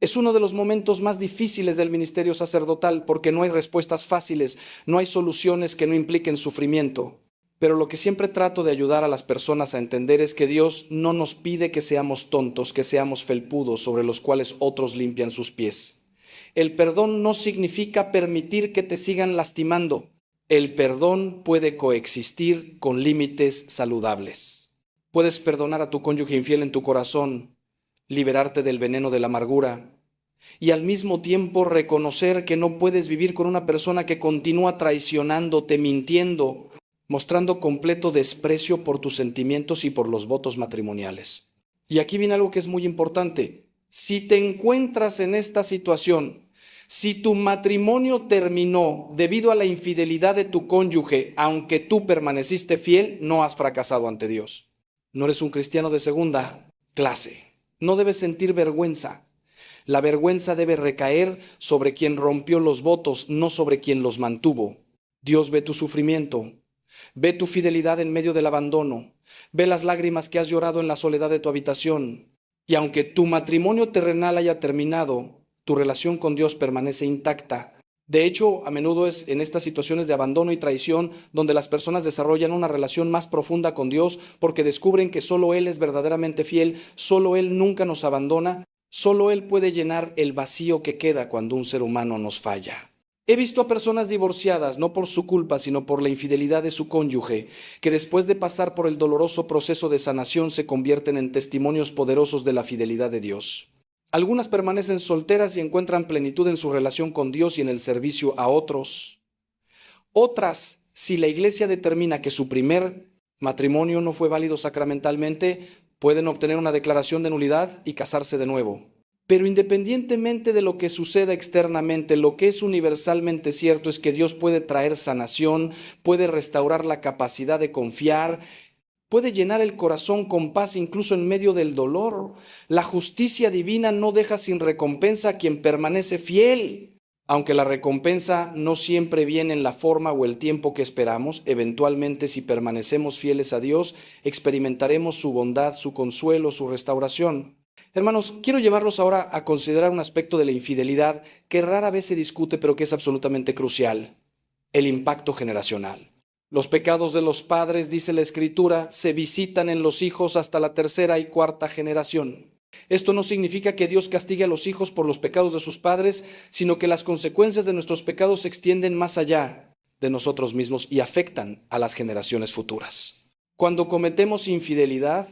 Es uno de los momentos más difíciles del ministerio sacerdotal porque no hay respuestas fáciles, no hay soluciones que no impliquen sufrimiento. Pero lo que siempre trato de ayudar a las personas a entender es que Dios no nos pide que seamos tontos, que seamos felpudos sobre los cuales otros limpian sus pies. El perdón no significa permitir que te sigan lastimando. El perdón puede coexistir con límites saludables. Puedes perdonar a tu cónyuge infiel en tu corazón, liberarte del veneno de la amargura y al mismo tiempo reconocer que no puedes vivir con una persona que continúa traicionándote, mintiendo, mostrando completo desprecio por tus sentimientos y por los votos matrimoniales. Y aquí viene algo que es muy importante. Si te encuentras en esta situación, si tu matrimonio terminó debido a la infidelidad de tu cónyuge, aunque tú permaneciste fiel, no has fracasado ante Dios. No eres un cristiano de segunda clase. No debes sentir vergüenza. La vergüenza debe recaer sobre quien rompió los votos, no sobre quien los mantuvo. Dios ve tu sufrimiento, ve tu fidelidad en medio del abandono, ve las lágrimas que has llorado en la soledad de tu habitación. Y aunque tu matrimonio terrenal haya terminado, tu relación con Dios permanece intacta. De hecho, a menudo es en estas situaciones de abandono y traición donde las personas desarrollan una relación más profunda con Dios porque descubren que solo Él es verdaderamente fiel, solo Él nunca nos abandona, solo Él puede llenar el vacío que queda cuando un ser humano nos falla. He visto a personas divorciadas, no por su culpa, sino por la infidelidad de su cónyuge, que después de pasar por el doloroso proceso de sanación se convierten en testimonios poderosos de la fidelidad de Dios. Algunas permanecen solteras y encuentran plenitud en su relación con Dios y en el servicio a otros. Otras, si la iglesia determina que su primer matrimonio no fue válido sacramentalmente, pueden obtener una declaración de nulidad y casarse de nuevo. Pero independientemente de lo que suceda externamente, lo que es universalmente cierto es que Dios puede traer sanación, puede restaurar la capacidad de confiar, puede llenar el corazón con paz incluso en medio del dolor. La justicia divina no deja sin recompensa a quien permanece fiel. Aunque la recompensa no siempre viene en la forma o el tiempo que esperamos, eventualmente si permanecemos fieles a Dios, experimentaremos su bondad, su consuelo, su restauración. Hermanos, quiero llevarlos ahora a considerar un aspecto de la infidelidad que rara vez se discute, pero que es absolutamente crucial: el impacto generacional. Los pecados de los padres, dice la Escritura, se visitan en los hijos hasta la tercera y cuarta generación. Esto no significa que Dios castigue a los hijos por los pecados de sus padres, sino que las consecuencias de nuestros pecados se extienden más allá de nosotros mismos y afectan a las generaciones futuras. Cuando cometemos infidelidad,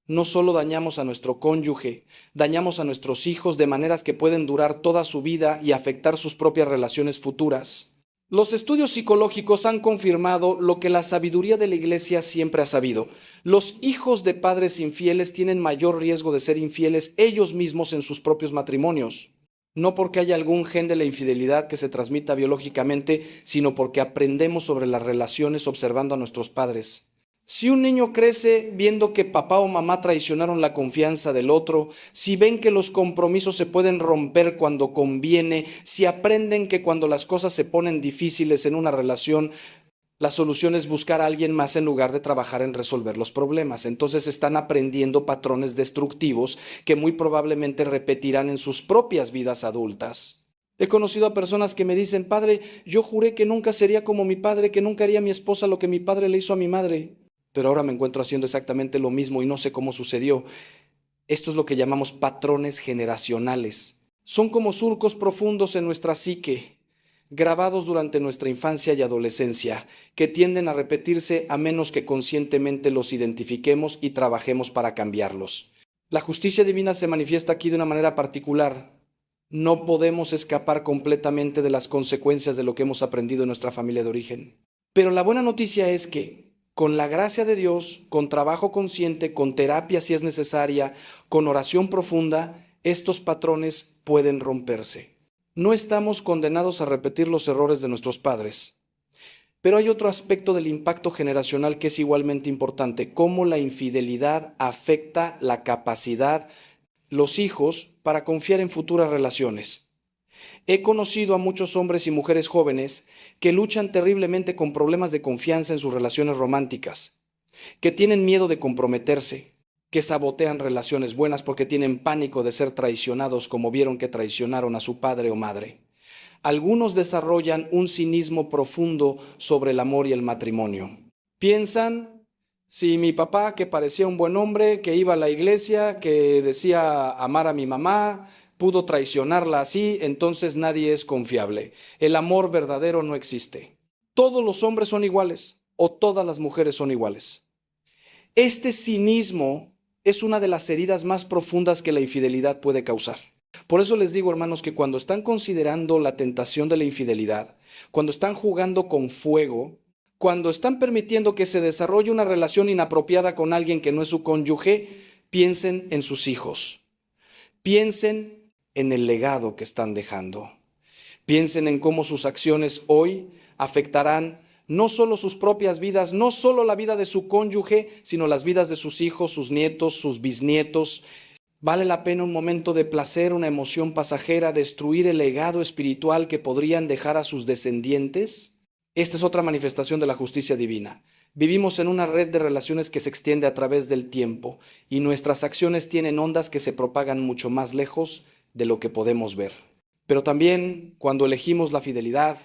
no solo dañamos a nuestro cónyuge, dañamos a nuestros hijos de maneras que pueden durar toda su vida y afectar sus propias relaciones futuras. Los estudios psicológicos han confirmado lo que la sabiduría de la Iglesia siempre ha sabido. Los hijos de padres infieles tienen mayor riesgo de ser infieles ellos mismos en sus propios matrimonios. No porque haya algún gen de la infidelidad que se transmita biológicamente, sino porque aprendemos sobre las relaciones observando a nuestros padres. Si un niño crece viendo que papá o mamá traicionaron la confianza del otro, si ven que los compromisos se pueden romper cuando conviene, si aprenden que cuando las cosas se ponen difíciles en una relación, la solución es buscar a alguien más en lugar de trabajar en resolver los problemas. Entonces están aprendiendo patrones destructivos que muy probablemente repetirán en sus propias vidas adultas. He conocido a personas que me dicen: padre, yo juré que nunca sería como mi padre, que nunca haría a mi esposa lo que mi padre le hizo a mi madre, pero ahora me encuentro haciendo exactamente lo mismo y no sé cómo sucedió. Esto es lo que llamamos patrones generacionales. Son como surcos profundos en nuestra psique, grabados durante nuestra infancia y adolescencia, que tienden a repetirse a menos que conscientemente los identifiquemos y trabajemos para cambiarlos. La justicia divina se manifiesta aquí de una manera particular. No podemos escapar completamente de las consecuencias de lo que hemos aprendido en nuestra familia de origen. Pero la buena noticia es que, con la gracia de Dios, con trabajo consciente, con terapia si es necesaria, con oración profunda, estos patrones pueden romperse. No estamos condenados a repetir los errores de nuestros padres. Pero hay otro aspecto del impacto generacional que es igualmente importante: cómo la infidelidad afecta la capacidad, los hijos, para confiar en futuras relaciones. He conocido a muchos hombres y mujeres jóvenes que luchan terriblemente con problemas de confianza en sus relaciones románticas, que tienen miedo de comprometerse, que sabotean relaciones buenas porque tienen pánico de ser traicionados como vieron que traicionaron a su padre o madre. Algunos desarrollan un cinismo profundo sobre el amor y el matrimonio. Piensan: si mi papá, que parecía un buen hombre, que iba a la iglesia, que decía amar a mi mamá, pudo traicionarla así, entonces nadie es confiable. El amor verdadero no existe. Todos los hombres son iguales o todas las mujeres son iguales. Este cinismo es una de las heridas más profundas que la infidelidad puede causar. Por eso les digo, hermanos, que cuando están considerando la tentación de la infidelidad, cuando están jugando con fuego, cuando están permitiendo que se desarrolle una relación inapropiada con alguien que no es su cónyuge, piensen en sus hijos. Piensen en el legado que están dejando. Piensen en cómo sus acciones hoy afectarán no solo sus propias vidas, no solo la vida de su cónyuge, sino las vidas de sus hijos, sus nietos, sus bisnietos. ¿Vale la pena un momento de placer, una emoción pasajera, destruir el legado espiritual que podrían dejar a sus descendientes? Esta es otra manifestación de la justicia divina. Vivimos en una red de relaciones que se extiende a través del tiempo y nuestras acciones tienen ondas que se propagan mucho más lejos de lo que podemos ver. Pero también cuando elegimos la fidelidad,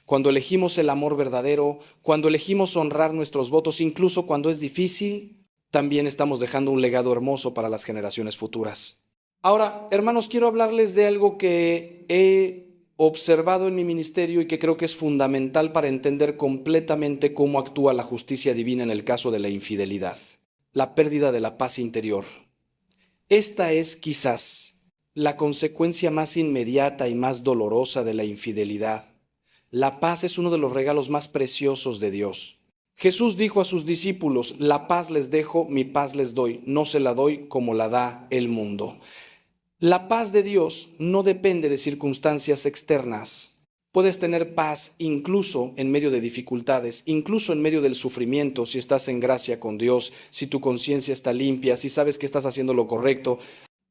cuando elegimos el amor verdadero, cuando elegimos honrar nuestros votos, incluso cuando es difícil, también estamos dejando un legado hermoso para las generaciones futuras. Ahora, hermanos, quiero hablarles de algo que he observado en mi ministerio y que creo que es fundamental para entender completamente cómo actúa la justicia divina en el caso de la infidelidad: la pérdida de la paz interior. Esta es quizás la consecuencia más inmediata y más dolorosa de la infidelidad. La paz es uno de los regalos más preciosos de Dios. Jesús dijo a sus discípulos: la paz les dejo, mi paz les doy, no se la doy como la da el mundo. La paz de Dios no depende de circunstancias externas. Puedes tener paz incluso en medio de dificultades, incluso en medio del sufrimiento, si estás en gracia con Dios, si tu conciencia está limpia, si sabes que estás haciendo lo correcto.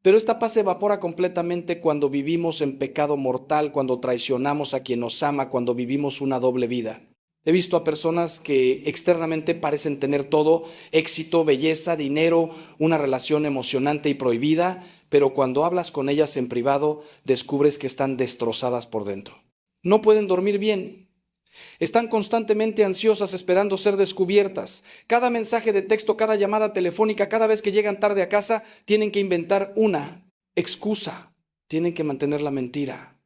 Pero esta paz se evapora completamente cuando vivimos en pecado mortal, cuando traicionamos a quien nos ama, cuando vivimos una doble vida. He visto a personas que externamente parecen tener todo: éxito, belleza, dinero, una relación emocionante y prohibida, pero cuando hablas con ellas en privado, descubres que están destrozadas por dentro. No pueden dormir bien. Están constantemente ansiosas esperando ser descubiertas. Cada mensaje de texto, cada llamada telefónica, cada vez que llegan tarde a casa, tienen que inventar una excusa. Tienen que mantener la mentira.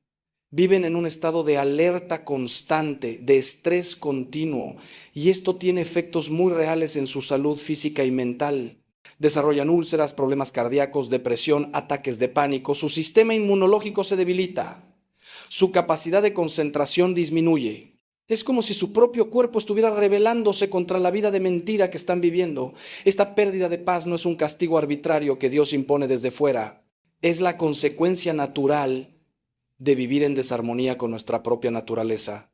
Viven en un estado de alerta constante, de estrés continuo, y esto tiene efectos muy reales en su salud física y mental. Desarrollan úlceras, problemas cardíacos, depresión, ataques de pánico. Su sistema inmunológico se debilita. Su capacidad de concentración disminuye. Es como si su propio cuerpo estuviera rebelándose contra la vida de mentira que están viviendo. Esta pérdida de paz no es un castigo arbitrario que Dios impone desde fuera. Es la consecuencia natural de vivir en desarmonía con nuestra propia naturaleza.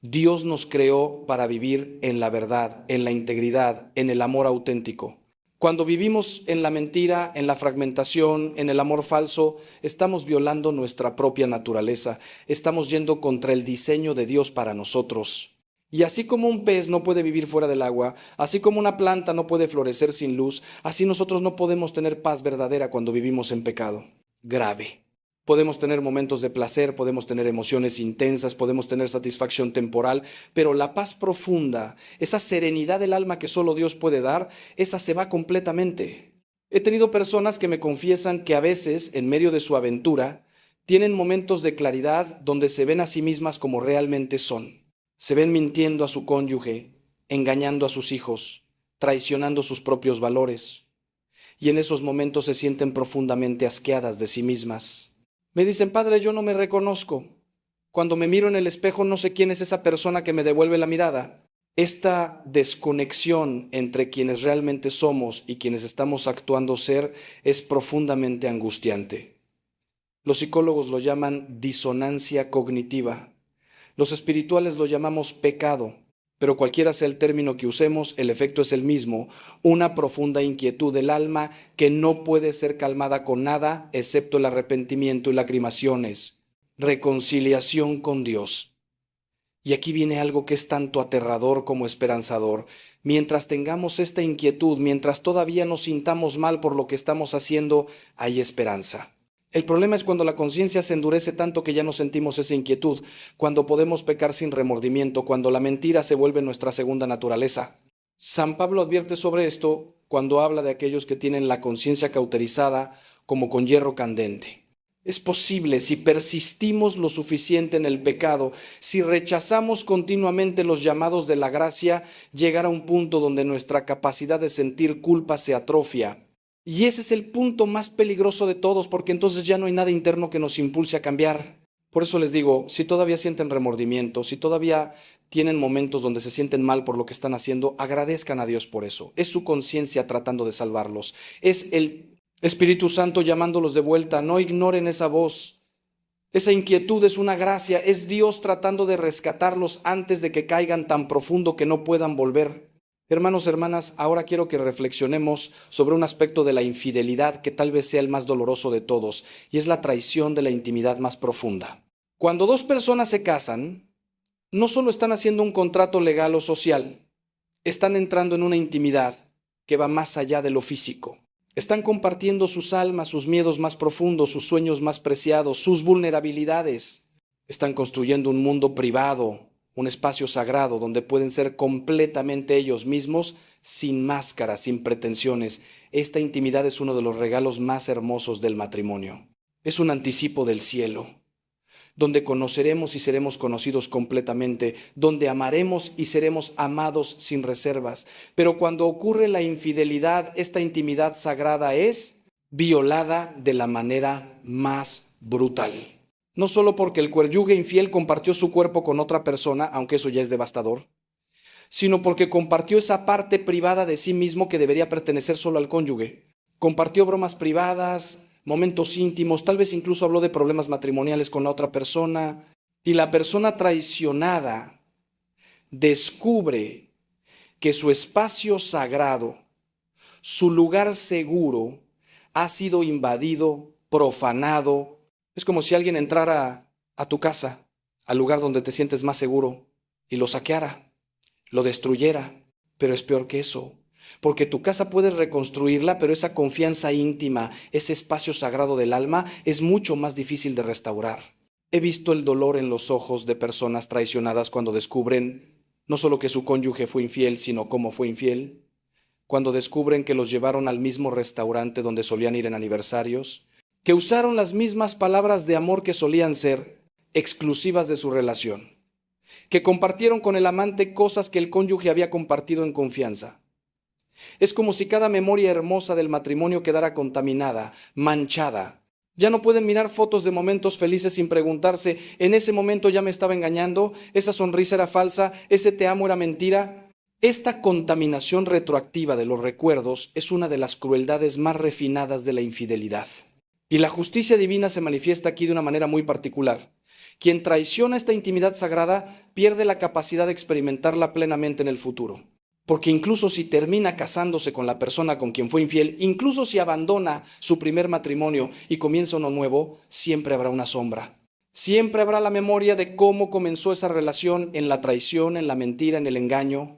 Dios nos creó para vivir en la verdad, en la integridad, en el amor auténtico. Cuando vivimos en la mentira, en la fragmentación, en el amor falso, estamos violando nuestra propia naturaleza, estamos yendo contra el diseño de Dios para nosotros. Y así como un pez no puede vivir fuera del agua, así como una planta no puede florecer sin luz, así nosotros no podemos tener paz verdadera cuando vivimos en pecado. Grave. Podemos tener momentos de placer, podemos tener emociones intensas, podemos tener satisfacción temporal, pero la paz profunda, esa serenidad del alma que solo Dios puede dar, esa se va completamente. He tenido personas que me confiesan que a veces, en medio de su aventura, tienen momentos de claridad donde se ven a sí mismas como realmente son. Se ven mintiendo a su cónyuge, engañando a sus hijos, traicionando sus propios valores. Y en esos momentos se sienten profundamente asqueadas de sí mismas. Me dicen, padre, yo no me reconozco. Cuando me miro en el espejo no sé quién es esa persona que me devuelve la mirada. Esta desconexión entre quienes realmente somos y quienes estamos actuando ser es profundamente angustiante. Los psicólogos lo llaman disonancia cognitiva. Los espirituales lo llamamos pecado. Pero cualquiera sea el término que usemos, el efecto es el mismo, una profunda inquietud del alma que no puede ser calmada con nada excepto el arrepentimiento y lacrimaciones, reconciliación con Dios. Y aquí viene algo que es tanto aterrador como esperanzador. Mientras tengamos esta inquietud, mientras todavía nos sintamos mal por lo que estamos haciendo, hay esperanza. El problema es cuando la conciencia se endurece tanto que ya no sentimos esa inquietud, cuando podemos pecar sin remordimiento, cuando la mentira se vuelve nuestra segunda naturaleza. San Pablo advierte sobre esto cuando habla de aquellos que tienen la conciencia cauterizada como con hierro candente. Es posible, si persistimos lo suficiente en el pecado, si rechazamos continuamente los llamados de la gracia, llegar a un punto donde nuestra capacidad de sentir culpa se atrofia. Y ese es el punto más peligroso de todos, porque entonces ya no hay nada interno que nos impulse a cambiar. Por eso les digo, si todavía sienten remordimiento, si todavía tienen momentos donde se sienten mal por lo que están haciendo, agradezcan a Dios por eso. Es su conciencia tratando de salvarlos. Es el Espíritu Santo llamándolos de vuelta. No ignoren esa voz. Esa inquietud es una gracia. Es Dios tratando de rescatarlos antes de que caigan tan profundo que no puedan volver. Hermanos, hermanas, ahora quiero que reflexionemos sobre un aspecto de la infidelidad que tal vez sea el más doloroso de todos, y es la traición de la intimidad más profunda. Cuando dos personas se casan, no solo están haciendo un contrato legal o social, están entrando en una intimidad que va más allá de lo físico. Están compartiendo sus almas, sus miedos más profundos, sus sueños más preciados, sus vulnerabilidades. Están construyendo un mundo privado, un espacio sagrado donde pueden ser completamente ellos mismos, sin máscaras, sin pretensiones. Esta intimidad es uno de los regalos más hermosos del matrimonio. Es un anticipo del cielo, donde conoceremos y seremos conocidos completamente, donde amaremos y seremos amados sin reservas. Pero cuando ocurre la infidelidad, esta intimidad sagrada es violada de la manera más brutal. No solo porque el cónyuge infiel compartió su cuerpo con otra persona, aunque eso ya es devastador, sino porque compartió esa parte privada de sí mismo que debería pertenecer solo al cónyuge. Compartió bromas privadas, momentos íntimos, tal vez incluso habló de problemas matrimoniales con la otra persona, y la persona traicionada descubre que su espacio sagrado, su lugar seguro, ha sido invadido, profanado. Es como si alguien entrara a tu casa, al lugar donde te sientes más seguro, y lo saqueara, lo destruyera. Pero es peor que eso, porque tu casa puedes reconstruirla, pero esa confianza íntima, ese espacio sagrado del alma, es mucho más difícil de restaurar. He visto el dolor en los ojos de personas traicionadas cuando descubren no solo que su cónyuge fue infiel, sino cómo fue infiel. Cuando descubren que los llevaron al mismo restaurante donde solían ir en aniversarios, que usaron las mismas palabras de amor que solían ser exclusivas de su relación, que compartieron con el amante cosas que el cónyuge había compartido en confianza. Es como si cada memoria hermosa del matrimonio quedara contaminada, manchada, Ya no pueden mirar fotos de momentos felices sin preguntarse, ¿en ese momento ya me estaba engañando? ¿Esa sonrisa era falsa? ¿Ese te amo era mentira? Esta contaminación retroactiva de los recuerdos es una de las crueldades más refinadas de la infidelidad. Y la justicia divina se manifiesta aquí de una manera muy particular. Quien traiciona esta intimidad sagrada pierde la capacidad de experimentarla plenamente en el futuro. Porque incluso si termina casándose con la persona con quien fue infiel, incluso si abandona su primer matrimonio y comienza uno nuevo, siempre habrá una sombra. Siempre habrá la memoria de cómo comenzó esa relación en la traición, en la mentira, en el engaño.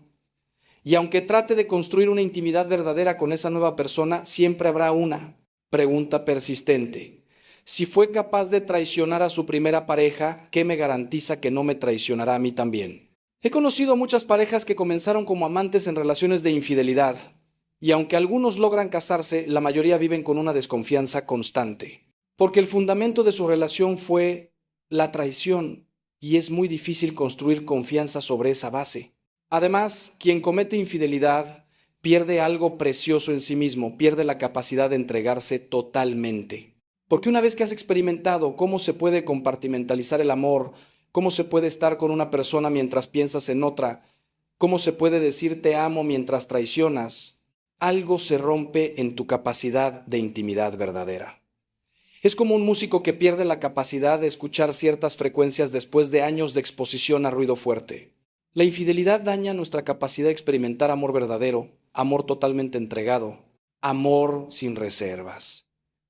Y aunque trate de construir una intimidad verdadera con esa nueva persona, siempre habrá una pregunta persistente. Si fue capaz de traicionar a su primera pareja, ¿qué me garantiza que no me traicionará a mí también? He conocido muchas parejas que comenzaron como amantes en relaciones de infidelidad, y aunque algunos logran casarse, la mayoría viven con una desconfianza constante, porque el fundamento de su relación fue la traición, y es muy difícil construir confianza sobre esa base. Además, quien comete infidelidad pierde algo precioso en sí mismo, pierde la capacidad de entregarse totalmente. Porque una vez que has experimentado cómo se puede compartimentalizar el amor, cómo se puede estar con una persona mientras piensas en otra, cómo se puede decir te amo mientras traicionas, algo se rompe en tu capacidad de intimidad verdadera. Es como un músico que pierde la capacidad de escuchar ciertas frecuencias después de años de exposición a ruido fuerte. La infidelidad daña nuestra capacidad de experimentar amor verdadero, amor totalmente entregado, amor sin reservas.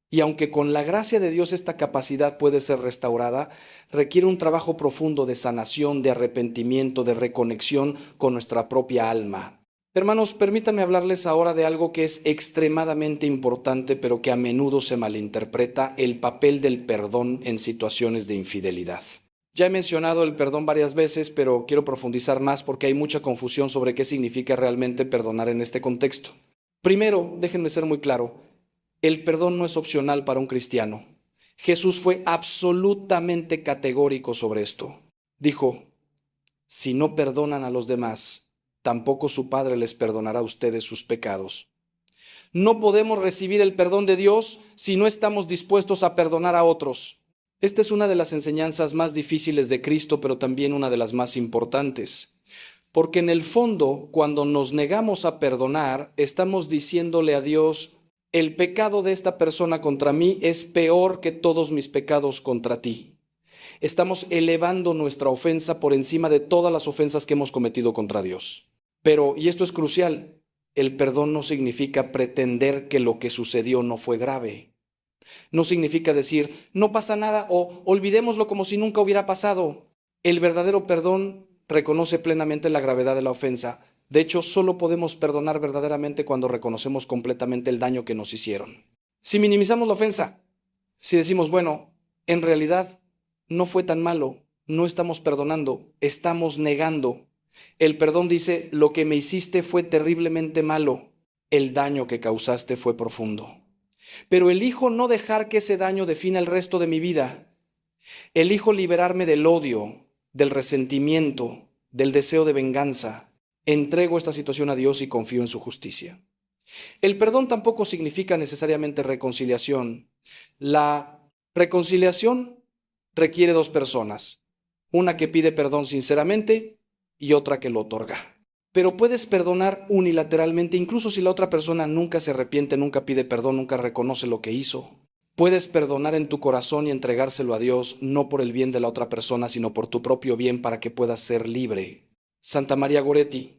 Y aunque con la gracia de Dios esta capacidad puede ser restaurada, requiere un trabajo profundo de sanación, de arrepentimiento, de reconexión con nuestra propia alma. Hermanos, permítanme hablarles ahora de algo que es extremadamente importante, pero que a menudo se malinterpreta: el papel del perdón en situaciones de infidelidad. Ya he mencionado el perdón varias veces, pero quiero profundizar más porque hay mucha confusión sobre qué significa realmente perdonar en este contexto. Primero, déjenme ser muy claro, el perdón no es opcional para un cristiano. Jesús fue absolutamente categórico sobre esto. Dijo, si no perdonan a los demás, tampoco su Padre les perdonará a ustedes sus pecados. No podemos recibir el perdón de Dios si no estamos dispuestos a perdonar a otros. Esta es una de las enseñanzas más difíciles de Cristo, pero también una de las más importantes. Porque en el fondo, cuando nos negamos a perdonar, estamos diciéndole a Dios, el pecado de esta persona contra mí es peor que todos mis pecados contra ti. Estamos elevando nuestra ofensa por encima de todas las ofensas que hemos cometido contra Dios. Pero, y esto es crucial, el perdón no significa pretender que lo que sucedió no fue grave. No significa decir, no pasa nada o olvidémoslo como si nunca hubiera pasado. El verdadero perdón reconoce plenamente la gravedad de la ofensa. De hecho, solo podemos perdonar verdaderamente cuando reconocemos completamente el daño que nos hicieron. Si minimizamos la ofensa, si decimos, bueno, en realidad no fue tan malo, no estamos perdonando, estamos negando. El perdón dice, lo que me hiciste fue terriblemente malo, el daño que causaste fue profundo. Pero elijo no dejar que ese daño defina el resto de mi vida. Elijo liberarme del odio, del resentimiento, del deseo de venganza. Entrego esta situación a Dios y confío en su justicia. El perdón tampoco significa necesariamente reconciliación. La reconciliación requiere dos personas, una que pide perdón sinceramente y otra que lo otorga. Pero puedes perdonar unilateralmente, incluso si la otra persona nunca se arrepiente, nunca pide perdón, nunca reconoce lo que hizo. Puedes perdonar en tu corazón y entregárselo a Dios, no por el bien de la otra persona, sino por tu propio bien para que puedas ser libre. Santa María Goretti,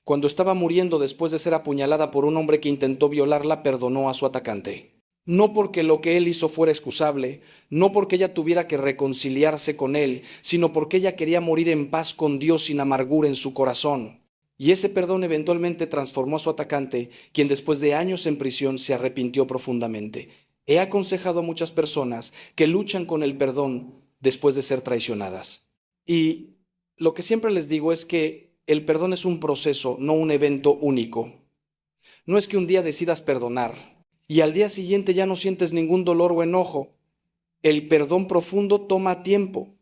cuando estaba muriendo después de ser apuñalada por un hombre que intentó violarla, perdonó a su atacante. No porque lo que él hizo fuera excusable, no porque ella tuviera que reconciliarse con él, sino porque ella quería morir en paz con Dios sin amargura en su corazón. Y ese perdón eventualmente transformó a su atacante, quien después de años en prisión se arrepintió profundamente. He aconsejado a muchas personas que luchan con el perdón después de ser traicionadas. Y lo que siempre les digo es que el perdón es un proceso, no un evento único. No es que un día decidas perdonar y al día siguiente ya no sientes ningún dolor o enojo. El perdón profundo toma tiempo.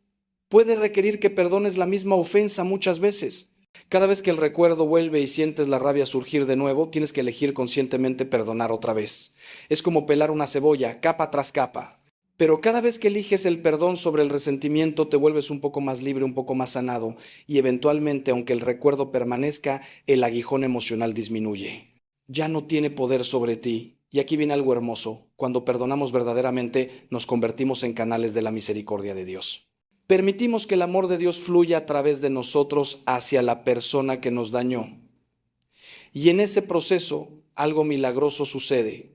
Puede requerir que perdones la misma ofensa muchas veces. Cada vez que el recuerdo vuelve y sientes la rabia surgir de nuevo, tienes que elegir conscientemente perdonar otra vez. Es como pelar una cebolla, capa tras capa. Pero cada vez que eliges el perdón sobre el resentimiento, te vuelves un poco más libre, un poco más sanado, y eventualmente, aunque el recuerdo permanezca, el aguijón emocional disminuye. Ya no tiene poder sobre ti. Y aquí viene algo hermoso. Cuando perdonamos verdaderamente, nos convertimos en canales de la misericordia de Dios. Permitimos que el amor de Dios fluya a través de nosotros hacia la persona que nos dañó. Y en ese proceso, algo milagroso sucede.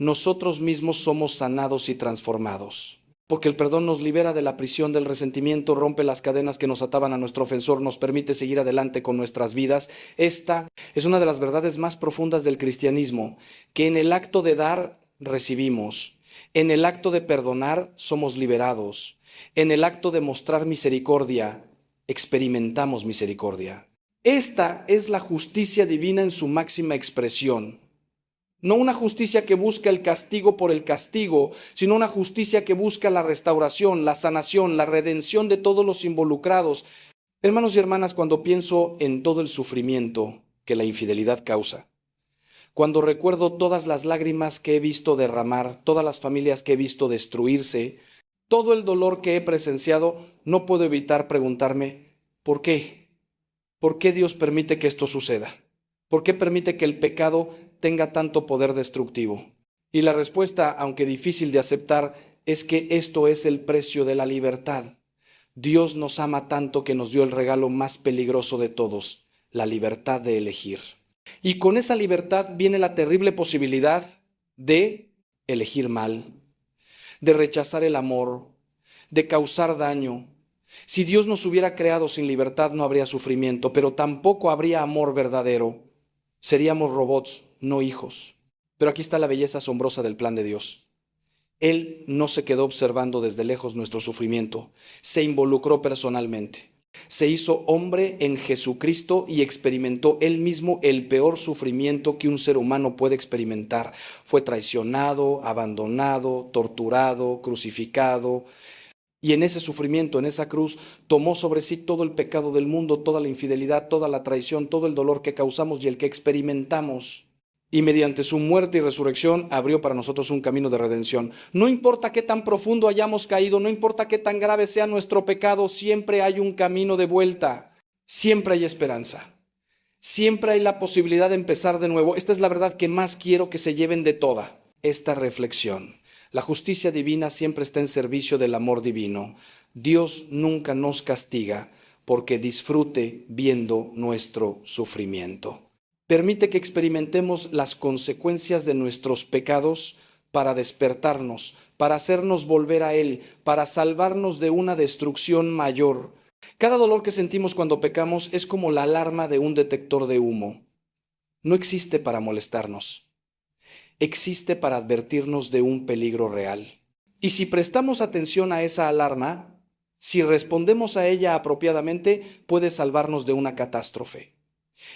Nosotros mismos somos sanados y transformados. Porque el perdón nos libera de la prisión del resentimiento, rompe las cadenas que nos ataban a nuestro ofensor, nos permite seguir adelante con nuestras vidas. Esta es una de las verdades más profundas del cristianismo, que en el acto de dar, recibimos. En el acto de perdonar, somos liberados. En el acto de mostrar misericordia, experimentamos misericordia. Esta es la justicia divina en su máxima expresión. No una justicia que busca el castigo por el castigo, sino una justicia que busca la restauración, la sanación, la redención de todos los involucrados. Hermanos y hermanas, cuando pienso en todo el sufrimiento que la infidelidad causa, cuando recuerdo todas las lágrimas que he visto derramar, todas las familias que he visto destruirse, todo el dolor que he presenciado, no puedo evitar preguntarme, ¿por qué? ¿Por qué Dios permite que esto suceda? ¿Por qué permite que el pecado tenga tanto poder destructivo? Y la respuesta, aunque difícil de aceptar, es que esto es el precio de la libertad. Dios nos ama tanto que nos dio el regalo más peligroso de todos, la libertad de elegir. Y con esa libertad viene la terrible posibilidad de elegir mal, de rechazar el amor, de causar daño. Si Dios nos hubiera creado sin libertad, no habría sufrimiento, pero tampoco habría amor verdadero. Seríamos robots, no hijos. Pero aquí está la belleza asombrosa del plan de Dios. Él no se quedó observando desde lejos nuestro sufrimiento, se involucró personalmente. Se hizo hombre en Jesucristo y experimentó él mismo el peor sufrimiento que un ser humano puede experimentar. Fue traicionado, abandonado, torturado, crucificado. Y en ese sufrimiento, en esa cruz, tomó sobre sí todo el pecado del mundo, toda la infidelidad, toda la traición, todo el dolor que causamos y el que experimentamos. Y mediante su muerte y resurrección abrió para nosotros un camino de redención. No importa qué tan profundo hayamos caído, no importa qué tan grave sea nuestro pecado, siempre hay un camino de vuelta. Siempre hay esperanza. Siempre hay la posibilidad de empezar de nuevo. Esta es la verdad que más quiero que se lleven de toda esta reflexión. La justicia divina siempre está en servicio del amor divino. Dios nunca nos castiga porque disfrute viendo nuestro sufrimiento. Permite que experimentemos las consecuencias de nuestros pecados para despertarnos, para hacernos volver a Él, para salvarnos de una destrucción mayor. Cada dolor que sentimos cuando pecamos es como la alarma de un detector de humo. No existe para molestarnos. Existe para advertirnos de un peligro real. Y si prestamos atención a esa alarma, si respondemos a ella apropiadamente, puede salvarnos de una catástrofe.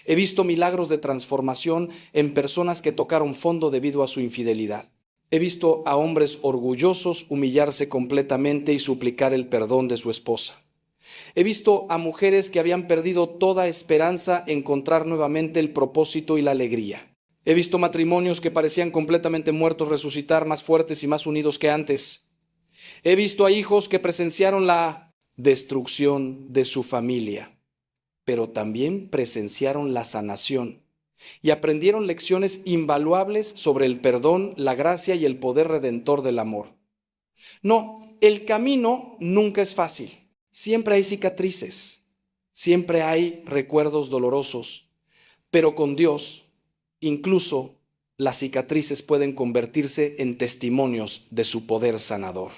He visto milagros de transformación en personas que tocaron fondo debido a su infidelidad. He visto a hombres orgullosos humillarse completamente y suplicar el perdón de su esposa. He visto a mujeres que habían perdido toda esperanza encontrar nuevamente el propósito y la alegría. He visto matrimonios que parecían completamente muertos resucitar más fuertes y más unidos que antes. He visto a hijos que presenciaron la destrucción de su familia, pero también presenciaron la sanación y aprendieron lecciones invaluables sobre el perdón, la gracia y el poder redentor del amor. No, el camino nunca es fácil. Siempre hay cicatrices, siempre hay recuerdos dolorosos, pero con Dios, incluso las cicatrices pueden convertirse en testimonios de su poder sanador.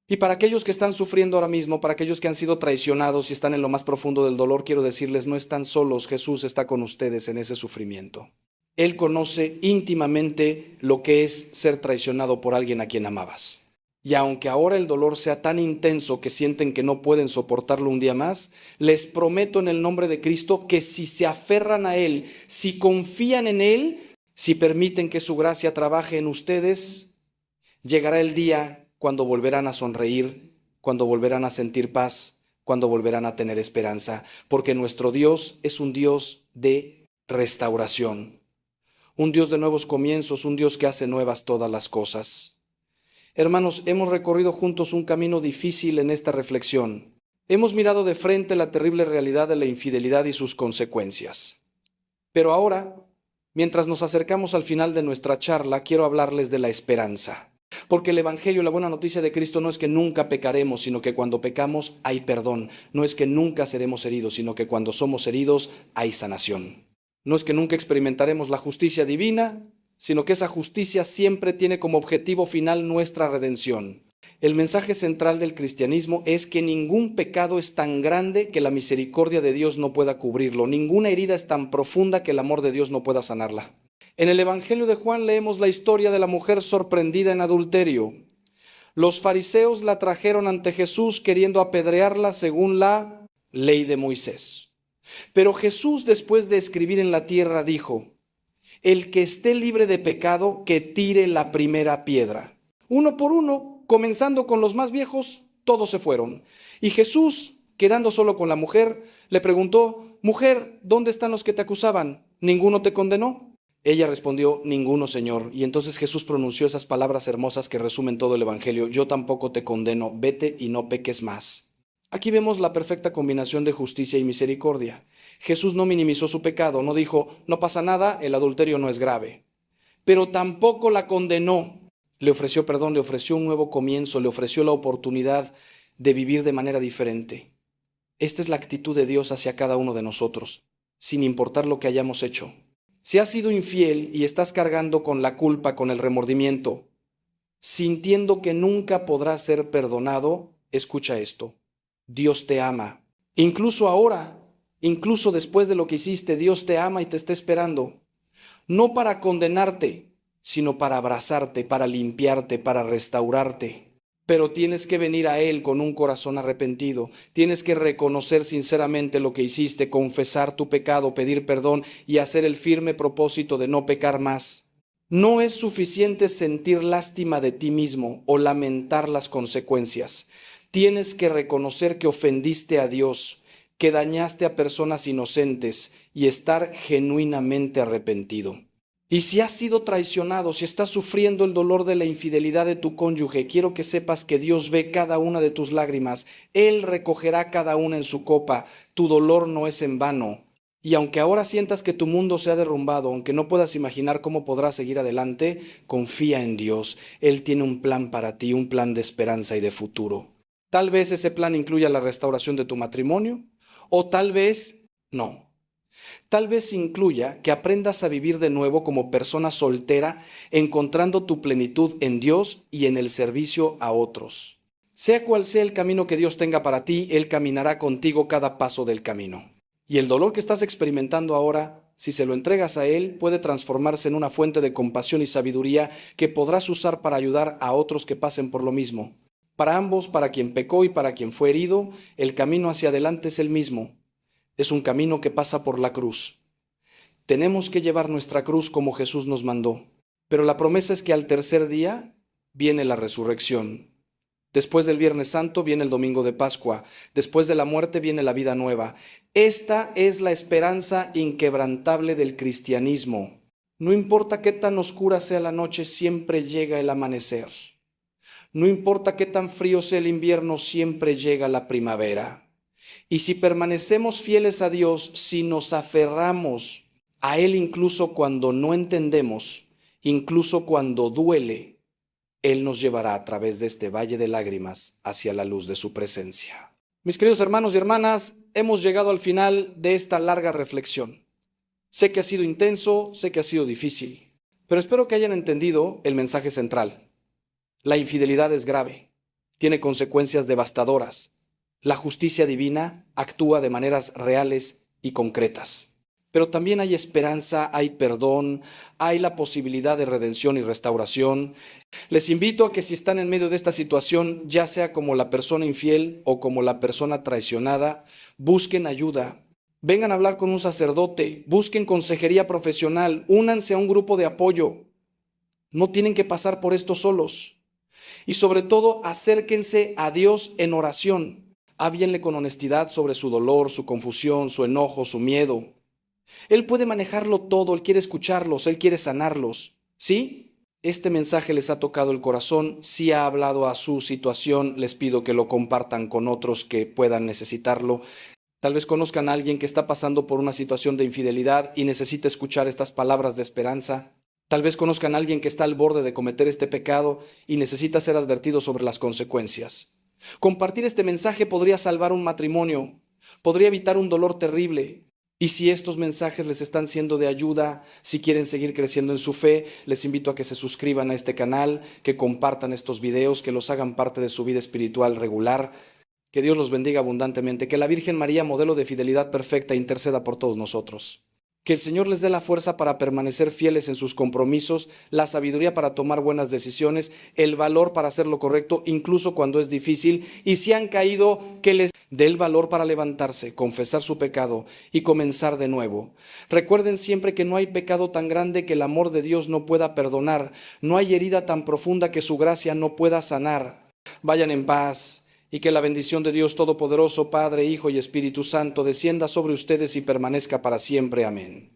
Y para aquellos que están sufriendo ahora mismo, para aquellos que han sido traicionados y están en lo más profundo del dolor, quiero decirles, no están solos, Jesús está con ustedes en ese sufrimiento. Él conoce íntimamente lo que es ser traicionado por alguien a quien amabas. Y aunque ahora el dolor sea tan intenso que sienten que no pueden soportarlo un día más, les prometo en el nombre de Cristo que si se aferran a Él, si confían en Él, si permiten que su gracia trabaje en ustedes, llegará el día cuando volverán a sonreír, cuando volverán a sentir paz, cuando volverán a tener esperanza, porque nuestro Dios es un Dios de restauración, un Dios de nuevos comienzos, un Dios que hace nuevas todas las cosas. Hermanos, hemos recorrido juntos un camino difícil en esta reflexión. Hemos mirado de frente la terrible realidad de la infidelidad y sus consecuencias. Pero ahora, mientras nos acercamos al final de nuestra charla, quiero hablarles de la esperanza. Porque el Evangelio, la buena noticia de Cristo, no es que nunca pecaremos, sino que cuando pecamos hay perdón. No es que nunca seremos heridos, sino que cuando somos heridos hay sanación. No es que nunca experimentaremos la justicia divina, sino que esa justicia siempre tiene como objetivo final nuestra redención. El mensaje central del cristianismo es que ningún pecado es tan grande que la misericordia de Dios no pueda cubrirlo. Ninguna herida es tan profunda que el amor de Dios no pueda sanarla. En el Evangelio de Juan leemos la historia de la mujer sorprendida en adulterio. Los fariseos la trajeron ante Jesús queriendo apedrearla según la ley de Moisés. Pero Jesús, después de escribir en la tierra, dijo: el que esté libre de pecado, que tire la primera piedra. Uno por uno, comenzando con los más viejos, todos se fueron. Y Jesús, quedando solo con la mujer, le preguntó: mujer, ¿dónde están los que te acusaban? ¿Ninguno te condenó? Ella respondió: ninguno, Señor. Y entonces Jesús pronunció esas palabras hermosas que resumen todo el Evangelio: yo tampoco te condeno, vete y no peques más. Aquí vemos la perfecta combinación de justicia y misericordia. Jesús no minimizó su pecado, no dijo: no pasa nada, el adulterio no es grave. Pero tampoco la condenó. Le ofreció perdón, le ofreció un nuevo comienzo, le ofreció la oportunidad de vivir de manera diferente. Esta es la actitud de Dios hacia cada uno de nosotros, sin importar lo que hayamos hecho. Si has sido infiel y estás cargando con la culpa, con el remordimiento, sintiendo que nunca podrás ser perdonado, escucha esto: Dios te ama. Incluso ahora, incluso después de lo que hiciste, Dios te ama y te está esperando. No para condenarte, sino para abrazarte, para limpiarte, para restaurarte. Pero tienes que venir a Él con un corazón arrepentido. Tienes que reconocer sinceramente lo que hiciste, confesar tu pecado, pedir perdón y hacer el firme propósito de no pecar más. No es suficiente sentir lástima de ti mismo o lamentar las consecuencias. Tienes que reconocer que ofendiste a Dios, que dañaste a personas inocentes y estar genuinamente arrepentido. Y si has sido traicionado, si estás sufriendo el dolor de la infidelidad de tu cónyuge, quiero que sepas que Dios ve cada una de tus lágrimas. Él recogerá cada una en su copa. Tu dolor no es en vano. Y aunque ahora sientas que tu mundo se ha derrumbado, aunque no puedas imaginar cómo podrás seguir adelante, confía en Dios. Él tiene un plan para ti, un plan de esperanza y de futuro. Tal vez ese plan incluya la restauración de tu matrimonio, o tal vez no. Tal vez incluya que aprendas a vivir de nuevo como persona soltera, encontrando tu plenitud en Dios y en el servicio a otros. Sea cual sea el camino que Dios tenga para ti, Él caminará contigo cada paso del camino. Y el dolor que estás experimentando ahora, si se lo entregas a Él, puede transformarse en una fuente de compasión y sabiduría que podrás usar para ayudar a otros que pasen por lo mismo. Para ambos, para quien pecó y para quien fue herido, el camino hacia adelante es el mismo. Es un camino que pasa por la cruz. Tenemos que llevar nuestra cruz como Jesús nos mandó. Pero la promesa es que al tercer día viene la resurrección. Después del Viernes Santo viene el Domingo de Pascua. Después de la muerte viene la vida nueva. Esta es la esperanza inquebrantable del cristianismo. No importa qué tan oscura sea la noche, siempre llega el amanecer. No importa qué tan frío sea el invierno, siempre llega la primavera. Y si permanecemos fieles a Dios, si nos aferramos a Él incluso cuando no entendemos, incluso cuando duele, Él nos llevará a través de este valle de lágrimas hacia la luz de su presencia. Mis queridos hermanos y hermanas, hemos llegado al final de esta larga reflexión. Sé que ha sido intenso, sé que ha sido difícil, pero espero que hayan entendido el mensaje central. La infidelidad es grave, tiene consecuencias devastadoras. La justicia divina actúa de maneras reales y concretas. Pero también hay esperanza, hay perdón, hay la posibilidad de redención y restauración. Les invito a que si están en medio de esta situación, ya sea como la persona infiel o como la persona traicionada, busquen ayuda. Vengan a hablar con un sacerdote, busquen consejería profesional, únanse a un grupo de apoyo. No tienen que pasar por esto solos. Y sobre todo, acérquense a Dios en oración. Háblenle con honestidad sobre su dolor, su confusión, su enojo, su miedo. Él puede manejarlo todo, Él quiere escucharlos, Él quiere sanarlos, ¿sí? este mensaje les ha tocado el corazón, si ha hablado a su situación, les pido que lo compartan con otros que puedan necesitarlo. Tal vez conozcan a alguien que está pasando por una situación de infidelidad y necesita escuchar estas palabras de esperanza. Tal vez conozcan a alguien que está al borde de cometer este pecado y necesita ser advertido sobre las consecuencias. Compartir este mensaje podría salvar un matrimonio, podría evitar un dolor terrible. Y si estos mensajes les están siendo de ayuda, si quieren seguir creciendo en su fe, les invito a que se suscriban a este canal, que compartan estos videos, que los hagan parte de su vida espiritual regular. Que Dios los bendiga abundantemente, que la Virgen María, modelo de fidelidad perfecta, interceda por todos nosotros. Que el Señor les dé la fuerza para permanecer fieles en sus compromisos, la sabiduría para tomar buenas decisiones, el valor para hacer lo correcto, incluso cuando es difícil, y si han caído, que les dé el valor para levantarse, confesar su pecado y comenzar de nuevo. Recuerden siempre que no hay pecado tan grande que el amor de Dios no pueda perdonar, no hay herida tan profunda que su gracia no pueda sanar. Vayan en paz. Y que la bendición de Dios Todopoderoso, Padre, Hijo y Espíritu Santo, descienda sobre ustedes y permanezca para siempre. Amén.